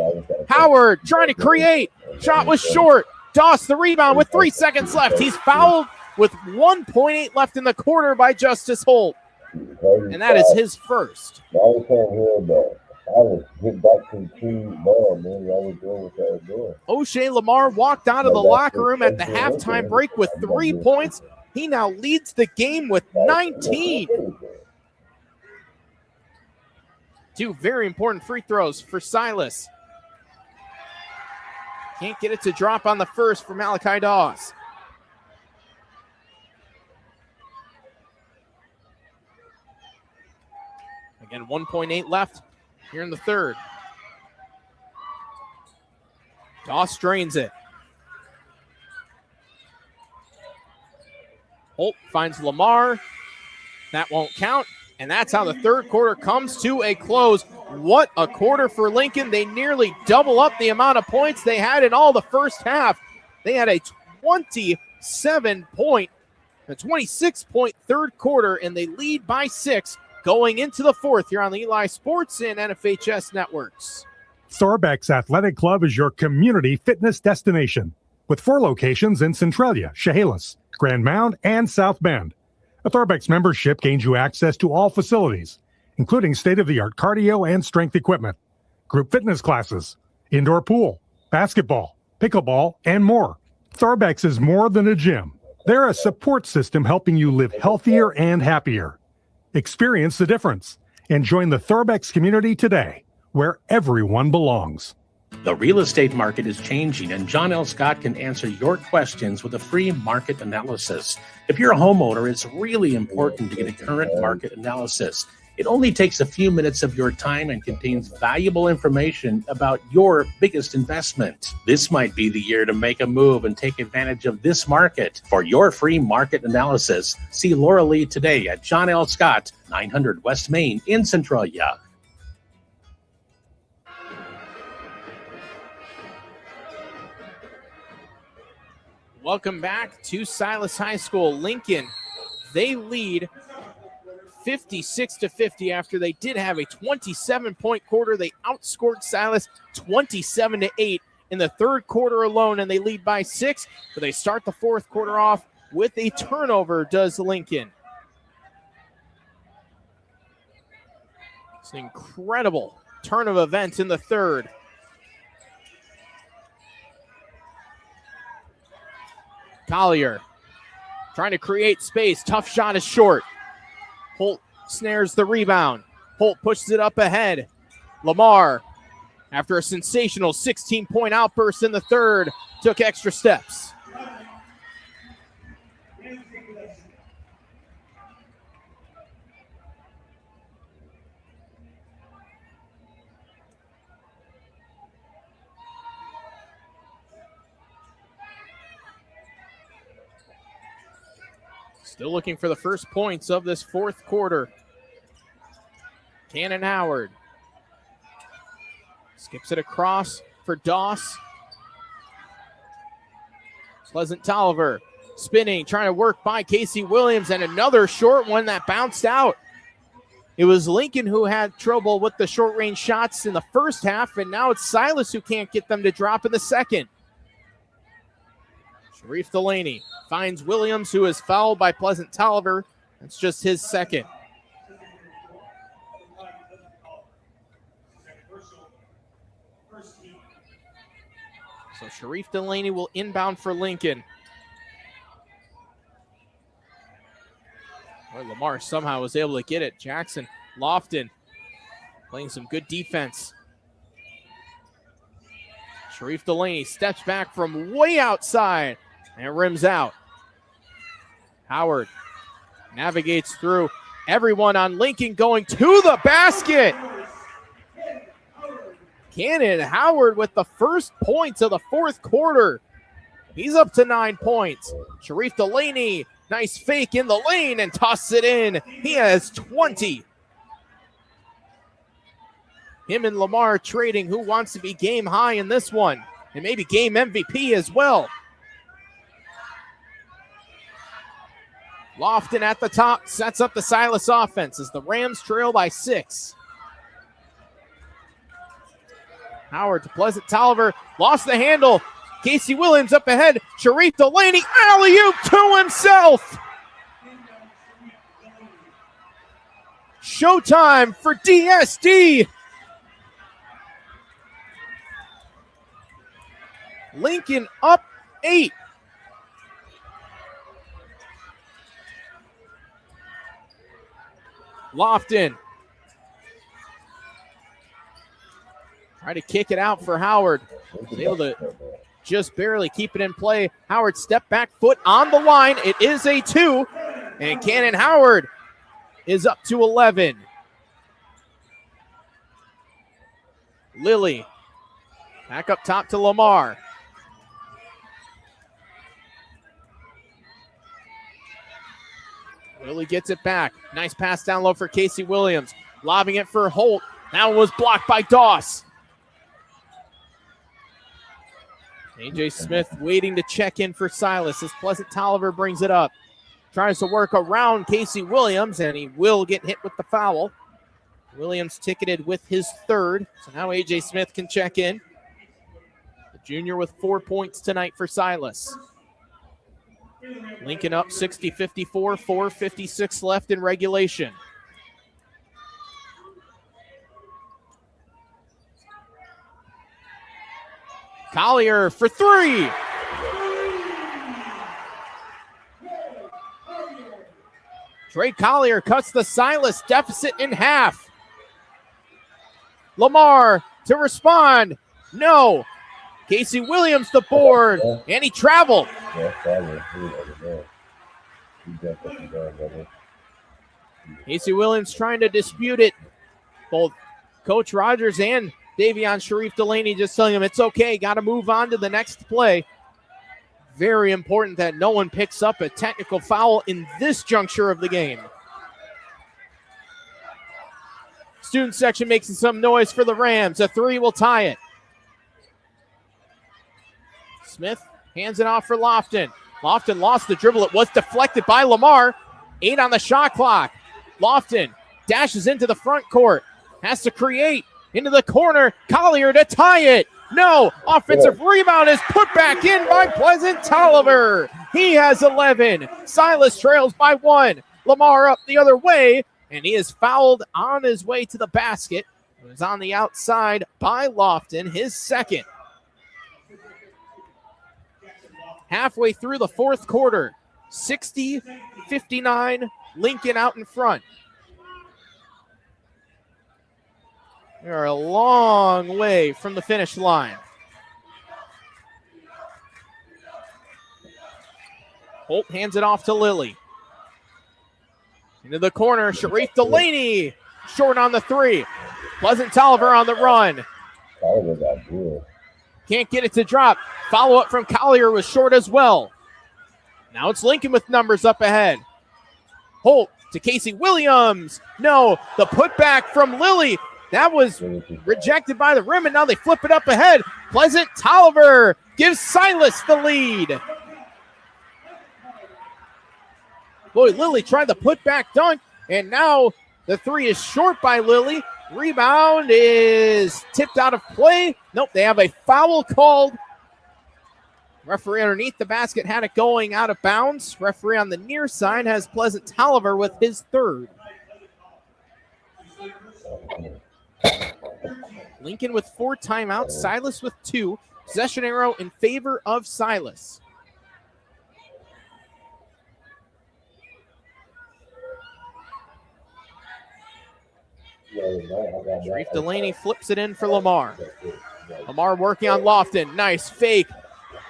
Howard trying to create. Shot was short. Doss the rebound with 3 seconds left. He's fouled with 1.8 left in the quarter by Justice Holt. And that is his first. I was getting back to the team ball, man. I was doing what I was doing. O'Shea Lamar walked out of the locker room at the halftime break with 3 points. He now leads the game with 19. 2 very important free throws for Silas. Can't get it to drop on the first for Malachi Doss. Again, 1.8 left here in the third. Doss drains it. Holt finds Lamar. That won't count. And that's how the third quarter comes to a close. What a quarter for Lincoln. They nearly double up the amount of points they had in all the first half. They had a 26-point third quarter, and they lead by 6 going into the fourth here on the Eli Sports and NFHS networks. Thorbeck's Athletic Club is your community fitness destination with 4 locations in Centralia, Chehalis, Grand Mound, and South Bend. A Thorbeck's membership gains you access to all facilities, including state-of-the-art cardio and strength equipment, group fitness classes, indoor pool, basketball, pickleball, and more. Thorbeck's is more than a gym. They're a support system helping you live healthier and happier. Experience the difference and join the Thorbeck's community today, where everyone belongs. The real estate market is changing, and John L. Scott can answer your questions with a free market analysis. If you're a homeowner, it's really important to get a current market analysis. It only takes a few minutes of your time and contains valuable information about your biggest investment. This might be the year to make a move and take advantage of this market. For your free market analysis, see Laura Lee today at John L. Scott, 900 West Main in Centralia. Welcome back to Silas High School. Lincoln, they lead 56-50 after they did have a 27-point quarter. They outscored Silas 27-8 in the third quarter alone, and they lead by 6. But they start the fourth quarter off with a turnover, does Lincoln. It's an incredible turn of events in the third. Collier trying to create space. Tough shot is short. Holt snares the rebound. Holt pushes it up ahead. Lamar, after a sensational 16-point outburst in the third, took extra steps. Still looking for the first points of this fourth quarter. Cannon Howard skips it across for Doss. Pleasant Tolliver spinning, trying to work by Casey Williams, and another short one that bounced out. It was Lincoln who had trouble with the short range shots in the first half, and now it's Silas who can't get them to drop in the second. Sharif Delaney finds Williams, who is fouled by Pleasant Tolliver. That's just his second. So Sharif Delaney will inbound for Lincoln. Boy, Lamar somehow was able to get it. Jackson Lofton playing some good defense. Sharif Delaney steps back from way outside and rims out. Howard navigates through everyone on Lincoln, going to the basket. Cannon Howard with the first points of the fourth quarter. He's up to 9 points. Sharif Delaney, nice fake in the lane and tosses it in. He has 20. Him and Lamar trading who wants to be game high in this one, and maybe game MVP as well. Lofton at the top sets up the Silas offense as the Rams trail by 6. Howard to Pleasant Tolliver, lost the handle. Casey Williams up ahead. Sharif Delaney, alley-oop to himself. Showtime for DSD. Lincoln up 8. Lofton. Try to kick it out for Howard. Was able to just barely keep it in play. Howard step back foot on the line. It is a 2. And Cannon Howard is up to 11. Lilly back up top to Lamar. Lilly gets it back. Nice pass down low for Casey Williams. Lobbing it for Holt. That one was blocked by Doss. AJ Smith waiting to check in for Silas as Pleasant Tolliver brings it up. Tries to work around Casey Williams, and he will get hit with the foul. Williams ticketed with his third, so now AJ Smith can check in. The junior with 4 points tonight for Silas. Lincoln up 60-54, 4:56 left in regulation. Collier for three. Trey Collier cuts the Silas deficit in half. Lamar to respond. No. Casey Williams the board, and he traveled. Casey Williams trying to dispute it. Both Coach Rogers and Davion Sharif Delaney just telling him it's okay, got to move on to the next play. Very important that no one picks up a technical foul in this juncture of the game. Student section making some noise for the Rams. A three will tie it. Smith hands it off for Lofton. Lofton lost the dribble. It was deflected by Lamar. 8 on the shot clock. Lofton dashes into the front court. Has to create into the corner. Collier to tie it. No. Offensive rebound is put back in by Pleasant Tolliver. He has 11. Silas trails by 1. Lamar up the other way, and he is fouled on his way to the basket. It was on the outside by Lofton, his second. Halfway through the fourth quarter, 60-59, Lincoln out in front. We are a long way from the finish line. Holt hands it off to Lilly. Into the corner, Sharif Delaney, short on the three. Pleasant Tolliver on the run. Can't get it to drop. Follow-up from Collier was short as well. Now it's Lincoln with numbers up ahead. Holt to Casey Williams. No, the putback from Lilly. That was rejected by the rim, and now they flip it up ahead. Pleasant Tolliver gives Silas the lead. Boy, Lilly tried the putback dunk, and now the three is short by Lilly. Rebound is tipped out of play. Nope, they have a foul called. Referee underneath the basket had it going out of bounds. Referee on the near side has Pleasant Tolliver with his third. Lincoln with 4 timeouts, Silas with 2. Possession arrow in favor of Silas. Sharif Delaney flips it in for Lamar. Lamar working on Lofton. Nice fake.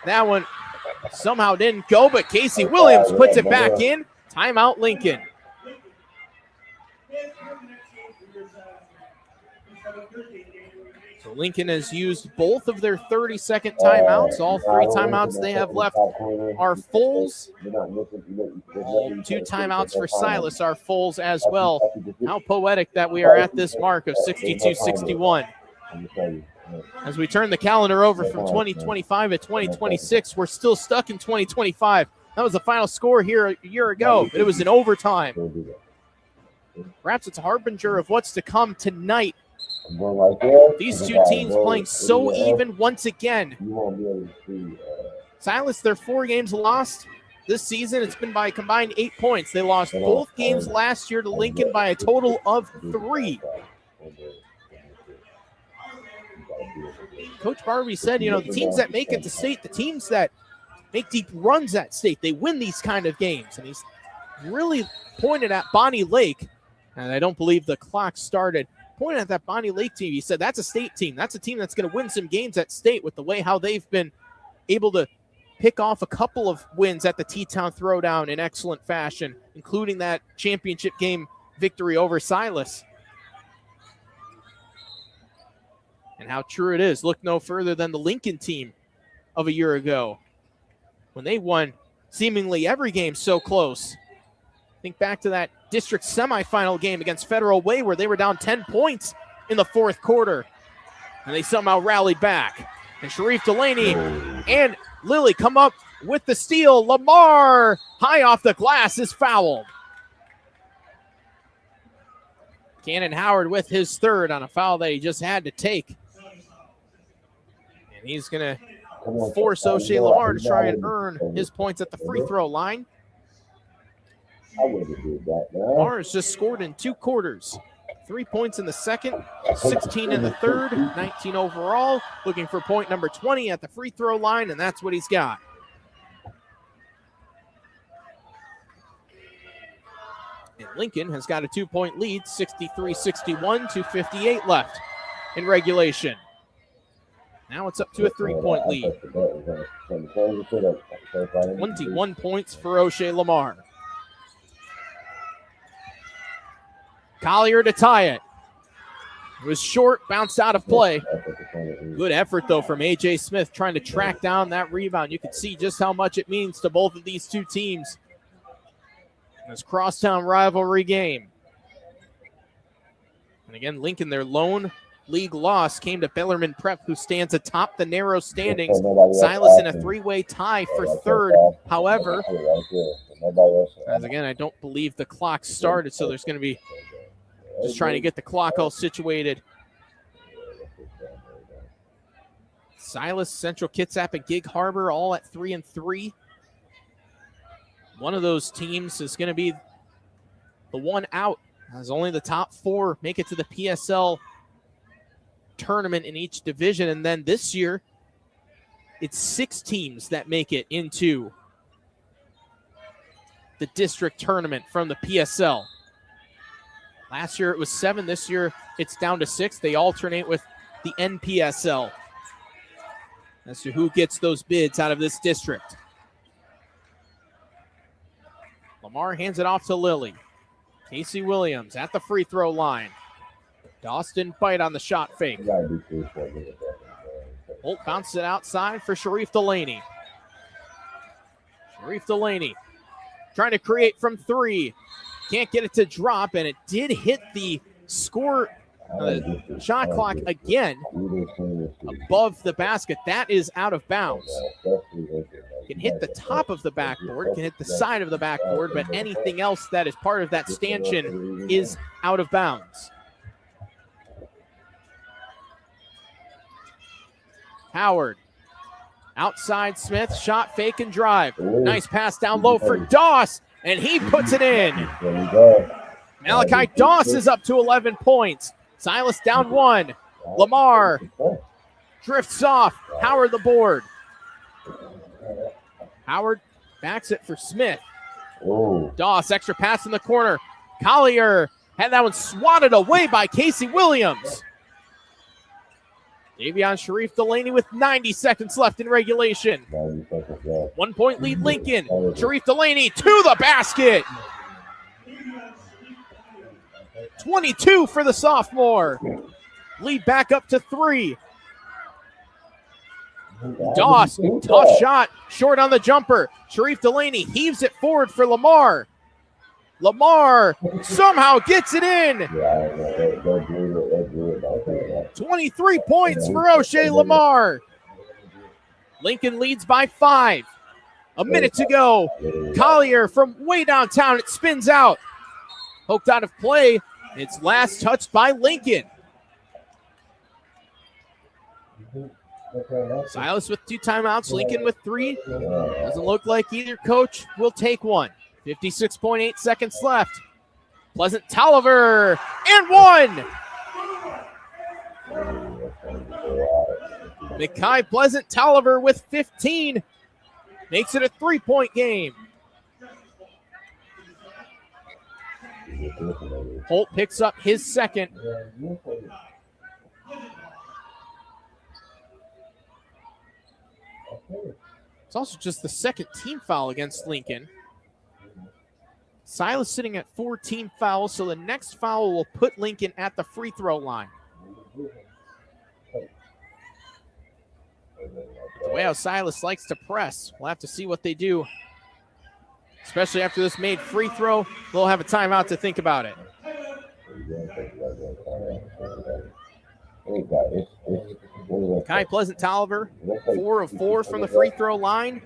That one somehow didn't go, but Casey Williams puts it back in. Timeout Lincoln. So Lincoln has used both of their 30-second timeouts. All 3 timeouts they have left are fulls. All 2 timeouts for Silas are fulls as well. How poetic that we are at this mark of 62-61. As we turn the calendar over from 2025 to 2026, we're still stuck in 2025. That was the final score here a year ago, but it was in overtime. Perhaps it's a harbinger of what's to come tonight. These 2 teams playing so even once again. Silas, their 4 games lost this season. It's been by a combined 8 points. They lost both games last year to Lincoln by a total of 3. Coach Barbie said, the teams that make it to state, the teams that make deep runs at state, they win these kind of games. And he's really pointed at Bonnie Lake. And I don't believe the clock started. Pointed at that Bonnie Lake team. He said that's a state team. That's a team that's going to win some games at state with the way how they've been able to pick off a couple of wins at the T-Town Throwdown in excellent fashion, including that championship game victory over Silas. And how true it is. Look no further than the Lincoln team of a year ago when they won seemingly every game so close. Think back to that district semifinal game against Federal Way where they were down 10 points in the fourth quarter. And they somehow rallied back. And Sharif Delaney and Lilly come up with the steal. Lamar, high off the glass, is fouled. Cannon Howard with his third on a foul that he just had to take. And he's going to force O'Shea Lamar to try and earn his points at the free throw line. Lamar has just scored in 2 quarters. 3 points in the second, 16 in the third, 19 overall. Looking for point number 20 at the free throw line, and that's what he's got. And Lincoln has got a 2-point lead, 63-61, 2:58 left in regulation. Now it's up to a 3-point lead. 21 points for O'Shea Lamar. Collier to tie it. It was short, bounced out of play. Good effort, though, from A.J. Smith trying to track down that rebound. You can see just how much it means to both of these two teams in this crosstown rivalry game. And again, Lincoln, their lone league loss came to Bellarmine Prep, who stands atop the narrow standings. Silas in a 3-way tie for third. However, as again, I don't believe the clock started, so there's going to be just trying to get the clock all situated. Silas, Central Kitsap, and Gig Harbor all at 3-3. One of those teams is going to be the one out, as only the top 4 make it to the PSL tournament in each division. And then this year, it's 6 teams that make it into the district tournament from the PSL. Last year it was 7. This year it's down to 6. They alternate with the NPSL as to who gets those bids out of this district. Lamar hands it off to Lilly. Casey Williams at the free throw line. Dawson bite on the shot fake. Holt bounces it outside for Sharif Delaney. Sharif Delaney trying to create from 3. Can't get it to drop, and it did hit the score shot clock again above the basket. That is out of bounds. Can hit the top of the backboard, can hit the side of the backboard, but anything else that is part of that stanchion is out of bounds. Howard. Outside Smith, shot, fake, and drive. Nice pass down low for Doss, and he puts it in. Malachi Doss is up to 11 points. Silas down 1. Lamar drifts off. Howard the board. Howard backs it for Smith. Doss, extra pass in the corner. Collier had that one swatted away by Casey Williams. Davion Sharif Delaney with 90 seconds left in regulation. 1-point lead Lincoln. Sharif Delaney to the basket. 22 for the sophomore. Lead back up to 3. Doss, tough shot, short on the jumper. Sharif Delaney heaves it forward for Lamar. Lamar somehow gets it in. 23 points for O'Shea Lamar. Lincoln leads by 5. A minute to go. Collier from way downtown. It spins out. Poked out of play. It's last touched by Lincoln. Silas with 2 timeouts. Lincoln with 3. Doesn't look like either coach will take one. 56.8 seconds left. Pleasant Tolliver and 1. Mackay Pleasant Tolliver with 15 makes it a 3-point game. Holt picks up his second. It's also just the second team foul against Lincoln. Silas sitting at 4 team fouls, so the next foul will put Lincoln at the free throw line. The way how Silas likes to press, we'll have to see what they do especially after this made free throw. They'll have a timeout to think about it. Kai Pleasant Tolliver, 4 of 4 from the free throw line.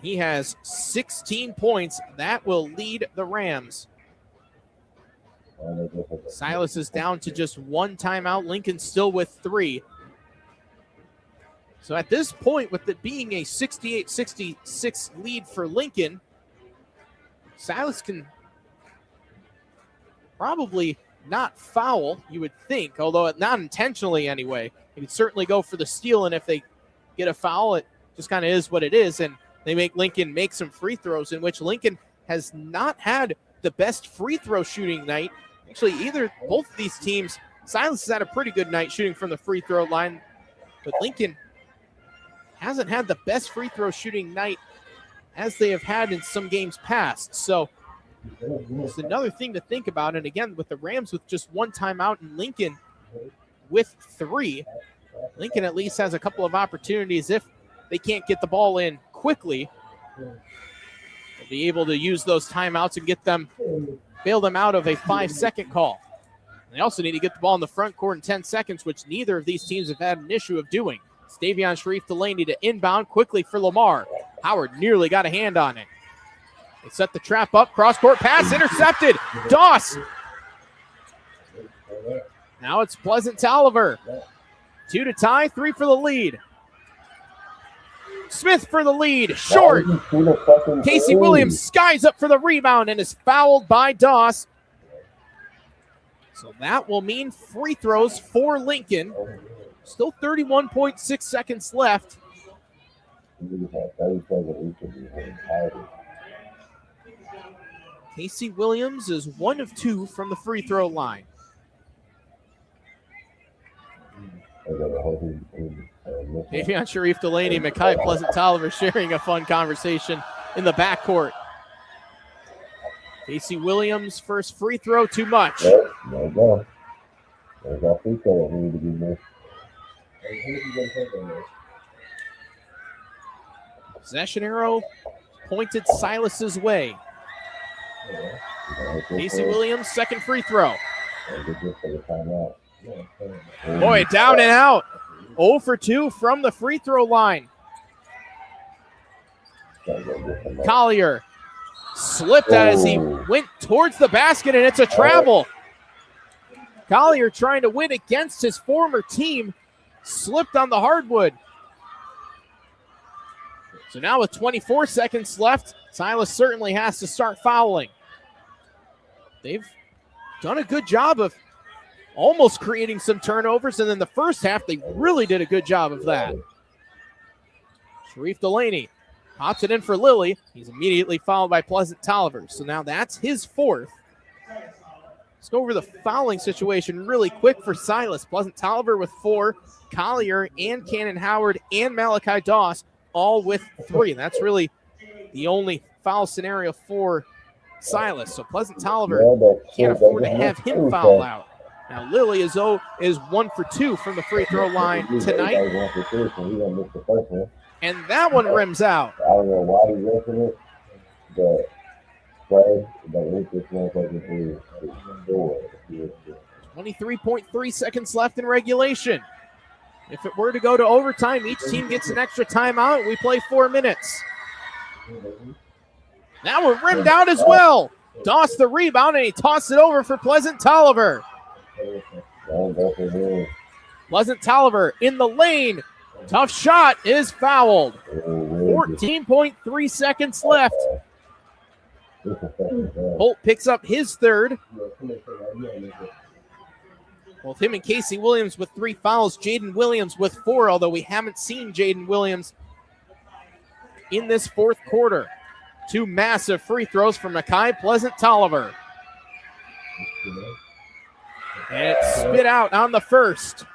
He has 16 points. That will lead the Rams. Silas is down to just 1 timeout. Lincoln still with 3. So at this point, with it being a 68-66 lead for Lincoln, Silas can probably not foul, you would think, although not intentionally anyway. He could certainly go for the steal, and if they get a foul, it just kind of is what it is, and they make Lincoln make some free throws, in which Lincoln has not had the best free throw shooting night. Actually, both of these teams, Silas has had a pretty good night shooting from the free throw line, but Lincoln hasn't had the best free throw shooting night as they have had in some games past. So it's another thing to think about. And again, with the Rams with just 1 timeout and Lincoln with 3, Lincoln at least has a couple of opportunities if they can't get the ball in quickly. They'll be able to use those timeouts and bail them out of a 5-second call. They also need to get the ball in the front court in 10 seconds, which neither of these teams have had an issue of doing. Stavion Sharif Delaney to inbound quickly for Lamar. Howard nearly got a hand on it. They set the trap up. Cross-court pass intercepted. Doss. Now it's Pleasant Tolliver. 2 to tie, 3 for the lead. Smith for the lead. Short. Casey Williams skies up for the rebound and is fouled by Doss. So that will mean free throws for Lincoln. Still 31.6 seconds left. Casey Williams is 1 of 2 from the free throw line. Davion Sharif Delaney, Mekhi Pleasant Tolliver sharing a fun conversation in the backcourt. Casey Williams, first free throw, too much. There you go. There's our free throw that needed to be missed. Possession arrow pointed Silas's way. Casey Williams, second free throw. Boy, down and out. 0 for 2 from the free throw line. Collier slipped as he went towards the basket, and it's a travel. Collier trying to win against his former team, slipped on the hardwood. So now with 24 seconds left, Silas certainly has to start fouling. They've done a good job of almost creating some turnovers, and in the first half, they really did a good job of that. Sharif Delaney pops it in for Lilly. He's immediately fouled by Pleasant Tolliver. So now that's his 4th. Let's go over the fouling situation really quick for Silas. Pleasant Tolliver with 4, Collier and Cannon Howard and Malachi Doss all with 3. That's really the only foul scenario for Silas. So Pleasant Tolliver can't afford to have him foul out. Now Lilly is 1 for 2 from the free throw line tonight. And that one rims out. I don't know why he's missing it, but play, but this motherfucker is 23.3 seconds left in regulation. If it were to go to overtime, each team gets an extra timeout. We play 4 minutes. Now we're rimmed out as well. Doss the rebound, and he tossed it over for Pleasant Tolliver. Pleasant Tolliver in the lane. Tough shot is fouled. 14.3 seconds left. Holt picks up his 3rd. Both him and Casey Williams with 3 fouls. Jaden Williams with 4, although we haven't seen Jaden Williams in this 4th quarter. 2 massive free throws from Mekhi Pleasant Tolliver. And it's spit out on the first.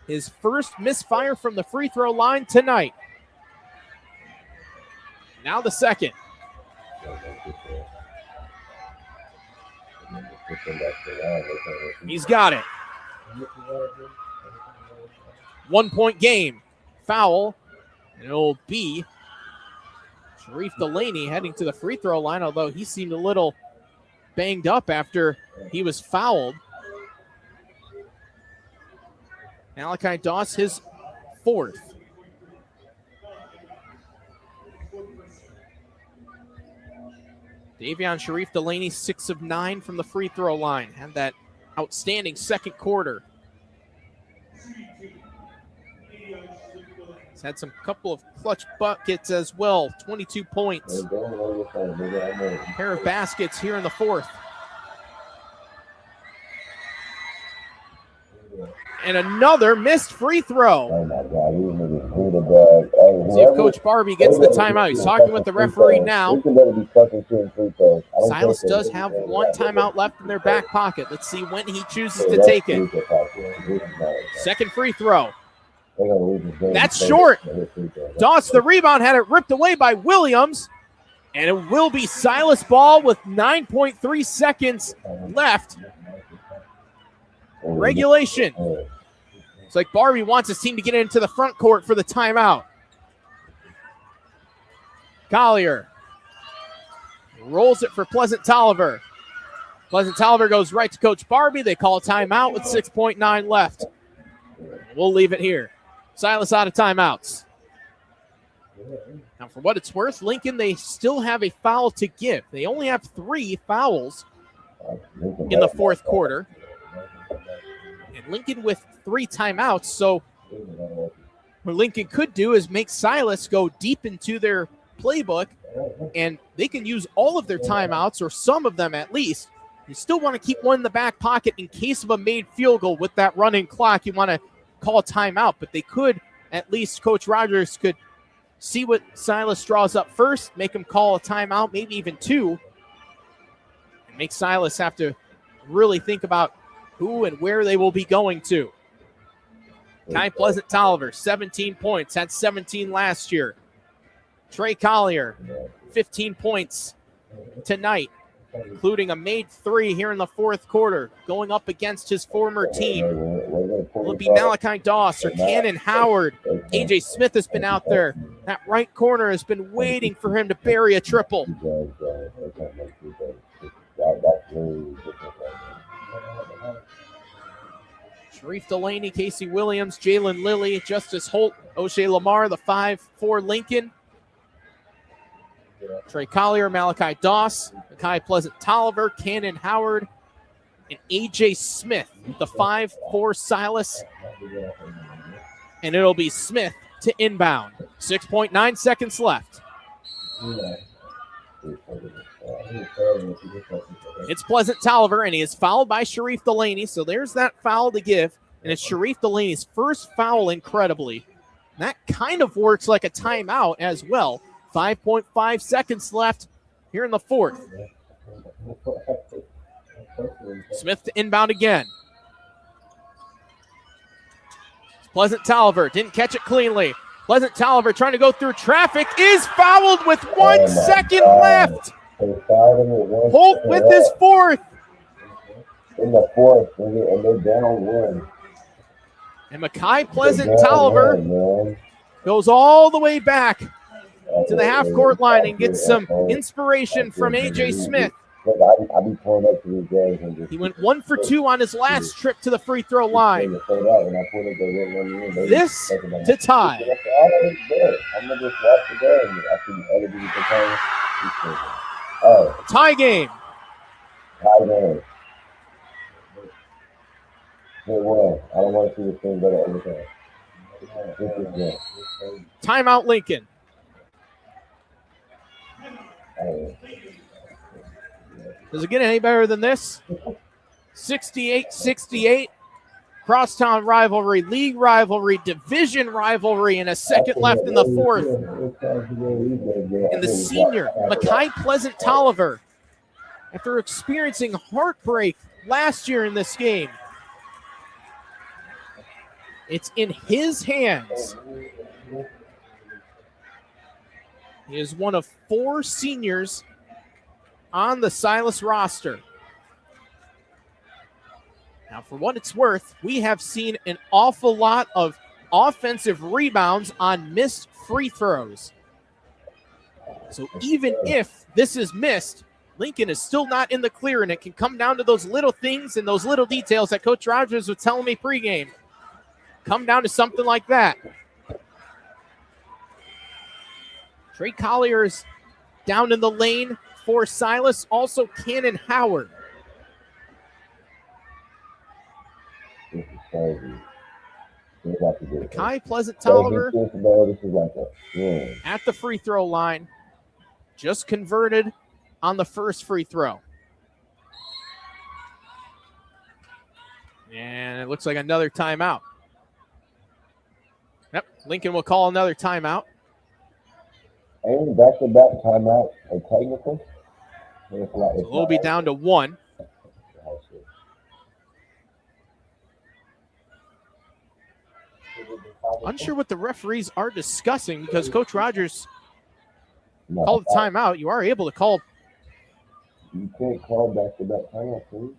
His first misfire from the free throw line tonight. Now the second. He's got it. 1 point game. Foul. And it'll be Sharif Delaney heading to the free throw line, although he seemed a little banged up after he was fouled. Malachi Doss, his fourth. Davion Sharif Delaney, 6 of 9 from the free throw line. Had that outstanding second quarter. He's had some couple of clutch buckets as well. 22 points. A pair of baskets here in the fourth. And another missed free throw. Oh my God, these niggas threw the bag. Hey, See if Coach Barbie gets the timeout. He's talking with the referee now. Silas does have one timeout left in their back pocket. Let's see when he chooses to take it. Second free throw. That's short. Doss, the rebound, had it ripped away by Williams. And it will be Silas ball with 9.3 seconds left. Regulation. It's like Barbie wants his team to get into the front court for the timeout. Collier rolls it for Pleasant Tolliver. Pleasant Tolliver goes right to Coach Barbie. They call a timeout with 6.9 left. We'll leave it here. Silas out of timeouts. Now, for what it's worth, Lincoln, they still have a foul to give. They only have 3 fouls in the fourth quarter. And Lincoln with 3 timeouts. So what Lincoln could do is make Silas go deep into their playbook, and they can use all of their timeouts, or some of them at least. You still want to keep one in the back pocket in case of a made field goal with that running clock. You want to call a timeout, but they could, at least Coach Rogers could see what Silas draws up first, make him call a timeout, maybe even 2, and make Silas have to really think about who and where they will be going to. Kai Pleasant Tolliver, 17 points, had 17 last year. Trey Collier, 15 points tonight, including a made 3 here in the fourth quarter, going up against his former team. Will it be Malachi Doss or Cannon Howard? AJ Smith has been out there. That right corner has been waiting for him to bury a triple. Sharif Delaney, Casey Williams, Jalen Lilly, Justice Holt, O'Shea Lamar, the 5-4 Lincoln. Trey Collier, Malachi Doss, Makai Pleasant Tolliver, Cannon Howard, and AJ Smith, the 5-4 Silas. And it'll be Smith to inbound. 6.9 seconds left. It's Pleasant Tolliver, and he is fouled by Sharif Delaney. So there's that foul to give. And it's Sharif Delaney's first foul, incredibly. And that kind of works like a timeout as well. 5.5 seconds left here in the fourth. Smith to inbound again. Pleasant Tolliver didn't catch it cleanly. Pleasant Tolliver trying to go through traffic, is fouled with 1 second left. Holt with his fourth. In the fourth, and they're down 1. And Makai Pleasant Tolliver goes all the way back to the half-court line and gets some inspiration from A.J. Smith. He went 1 for 2 on his last trip to the free throw line. This to tie. Tie game. I don't want to see this thing better every time. Timeout Lincoln. Does it get any better than this? 68-68. Crosstown rivalry, league rivalry, division rivalry, and a second left in the fourth. And the senior, Makai Pleasant Tolliver, after experiencing heartbreak last year in this game, it's in his hands. He is one of 4 seniors on the Silas roster. Now, for what it's worth, we have seen an awful lot of offensive rebounds on missed free throws. So even if this is missed, Lincoln is still not in the clear, and it can come down to those little things and those little details that Coach Rogers was telling me pregame. Come down to something like that. Trey Collier's down in the lane for Silas. Also, Cannon Howard. Kai Pleasant Tolliver at the free throw line. Just converted on the first free throw. And it looks like another timeout. Yep, Lincoln will call another timeout. And back-to-back timeout, technical. We'll be down to one. Unsure what the referees are discussing because Coach Rogers called the timeout. You are able to call. You can't call back-to-back timeout, please.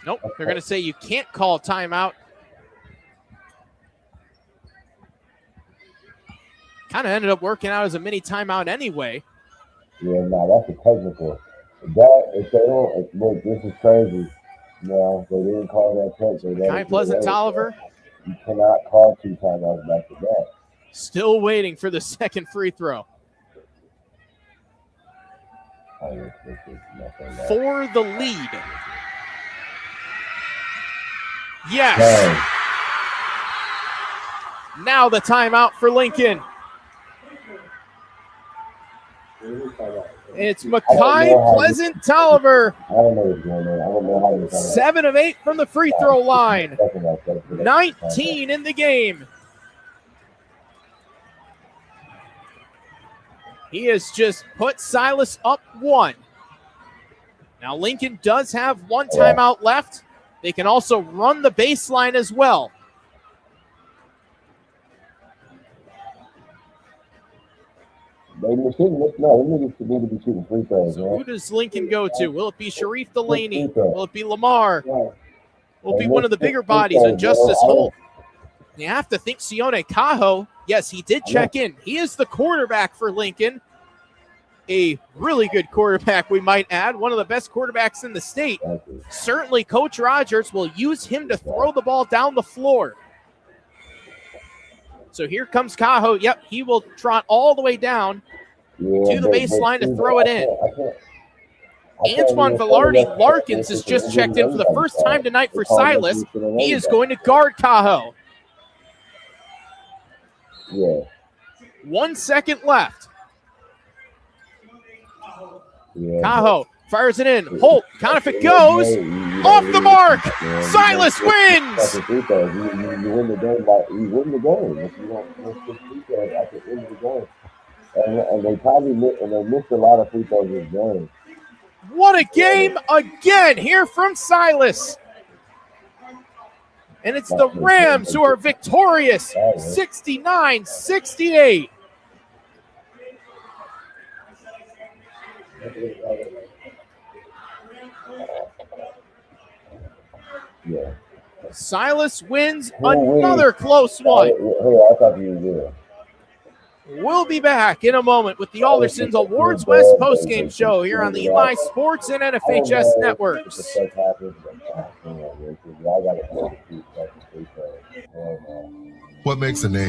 Nope, they're going to say you can't call a timeout. Kind of ended up working out as a mini timeout anyway. Yeah, no, that's a technical. That if they don't look, this is crazy. No, they didn't call that technical. Kai Pleasant Tolliver. You cannot call two timeouts back to back. Still waiting for the second free throw. For the lead. Yes. Okay. Now the timeout for Lincoln. It's Makai Pleasant Tolliver. 7 of 8 from the free throw line. 19 in the game. He has just put Silas up 1. Now Lincoln does have one timeout left. They can also run the baseline as well. They need to be shooting free throws. So who does Lincoln go to? Will it be Sharif Delaney? Will it be Lamar? Will it be one of the bigger bodies in Justice Holt? You have to think Sione Cajo. Yes, he did check in. He is the quarterback for Lincoln. A really good quarterback, we might add. One of the best quarterbacks in the state. Certainly, Coach Rogers will use him to throw the ball down the floor. So here comes Cajo. Yep, he will trot all the way down to the baseline to throw it in. Antoine Velarde Larkins has just checked in for the first time tonight for Silas. He is going to guard Cajo. Yeah. 1 second left. Yeah. Cajo fires it in. Holt, count if it goes. Off the mark. Silas wins. You win the game. You win the game. If you don't miss the free throws at the end of the game. And they probably missed a lot of free throws this game. What a game again here from Silas. And it's the Rams who are victorious, 69-68. Yeah. Silas wins another close one. Hey, I thought you were good. We'll be back in a moment with the Alderson's Awards West postgame show here on the Eli Sports and NFHS networks. What makes a name?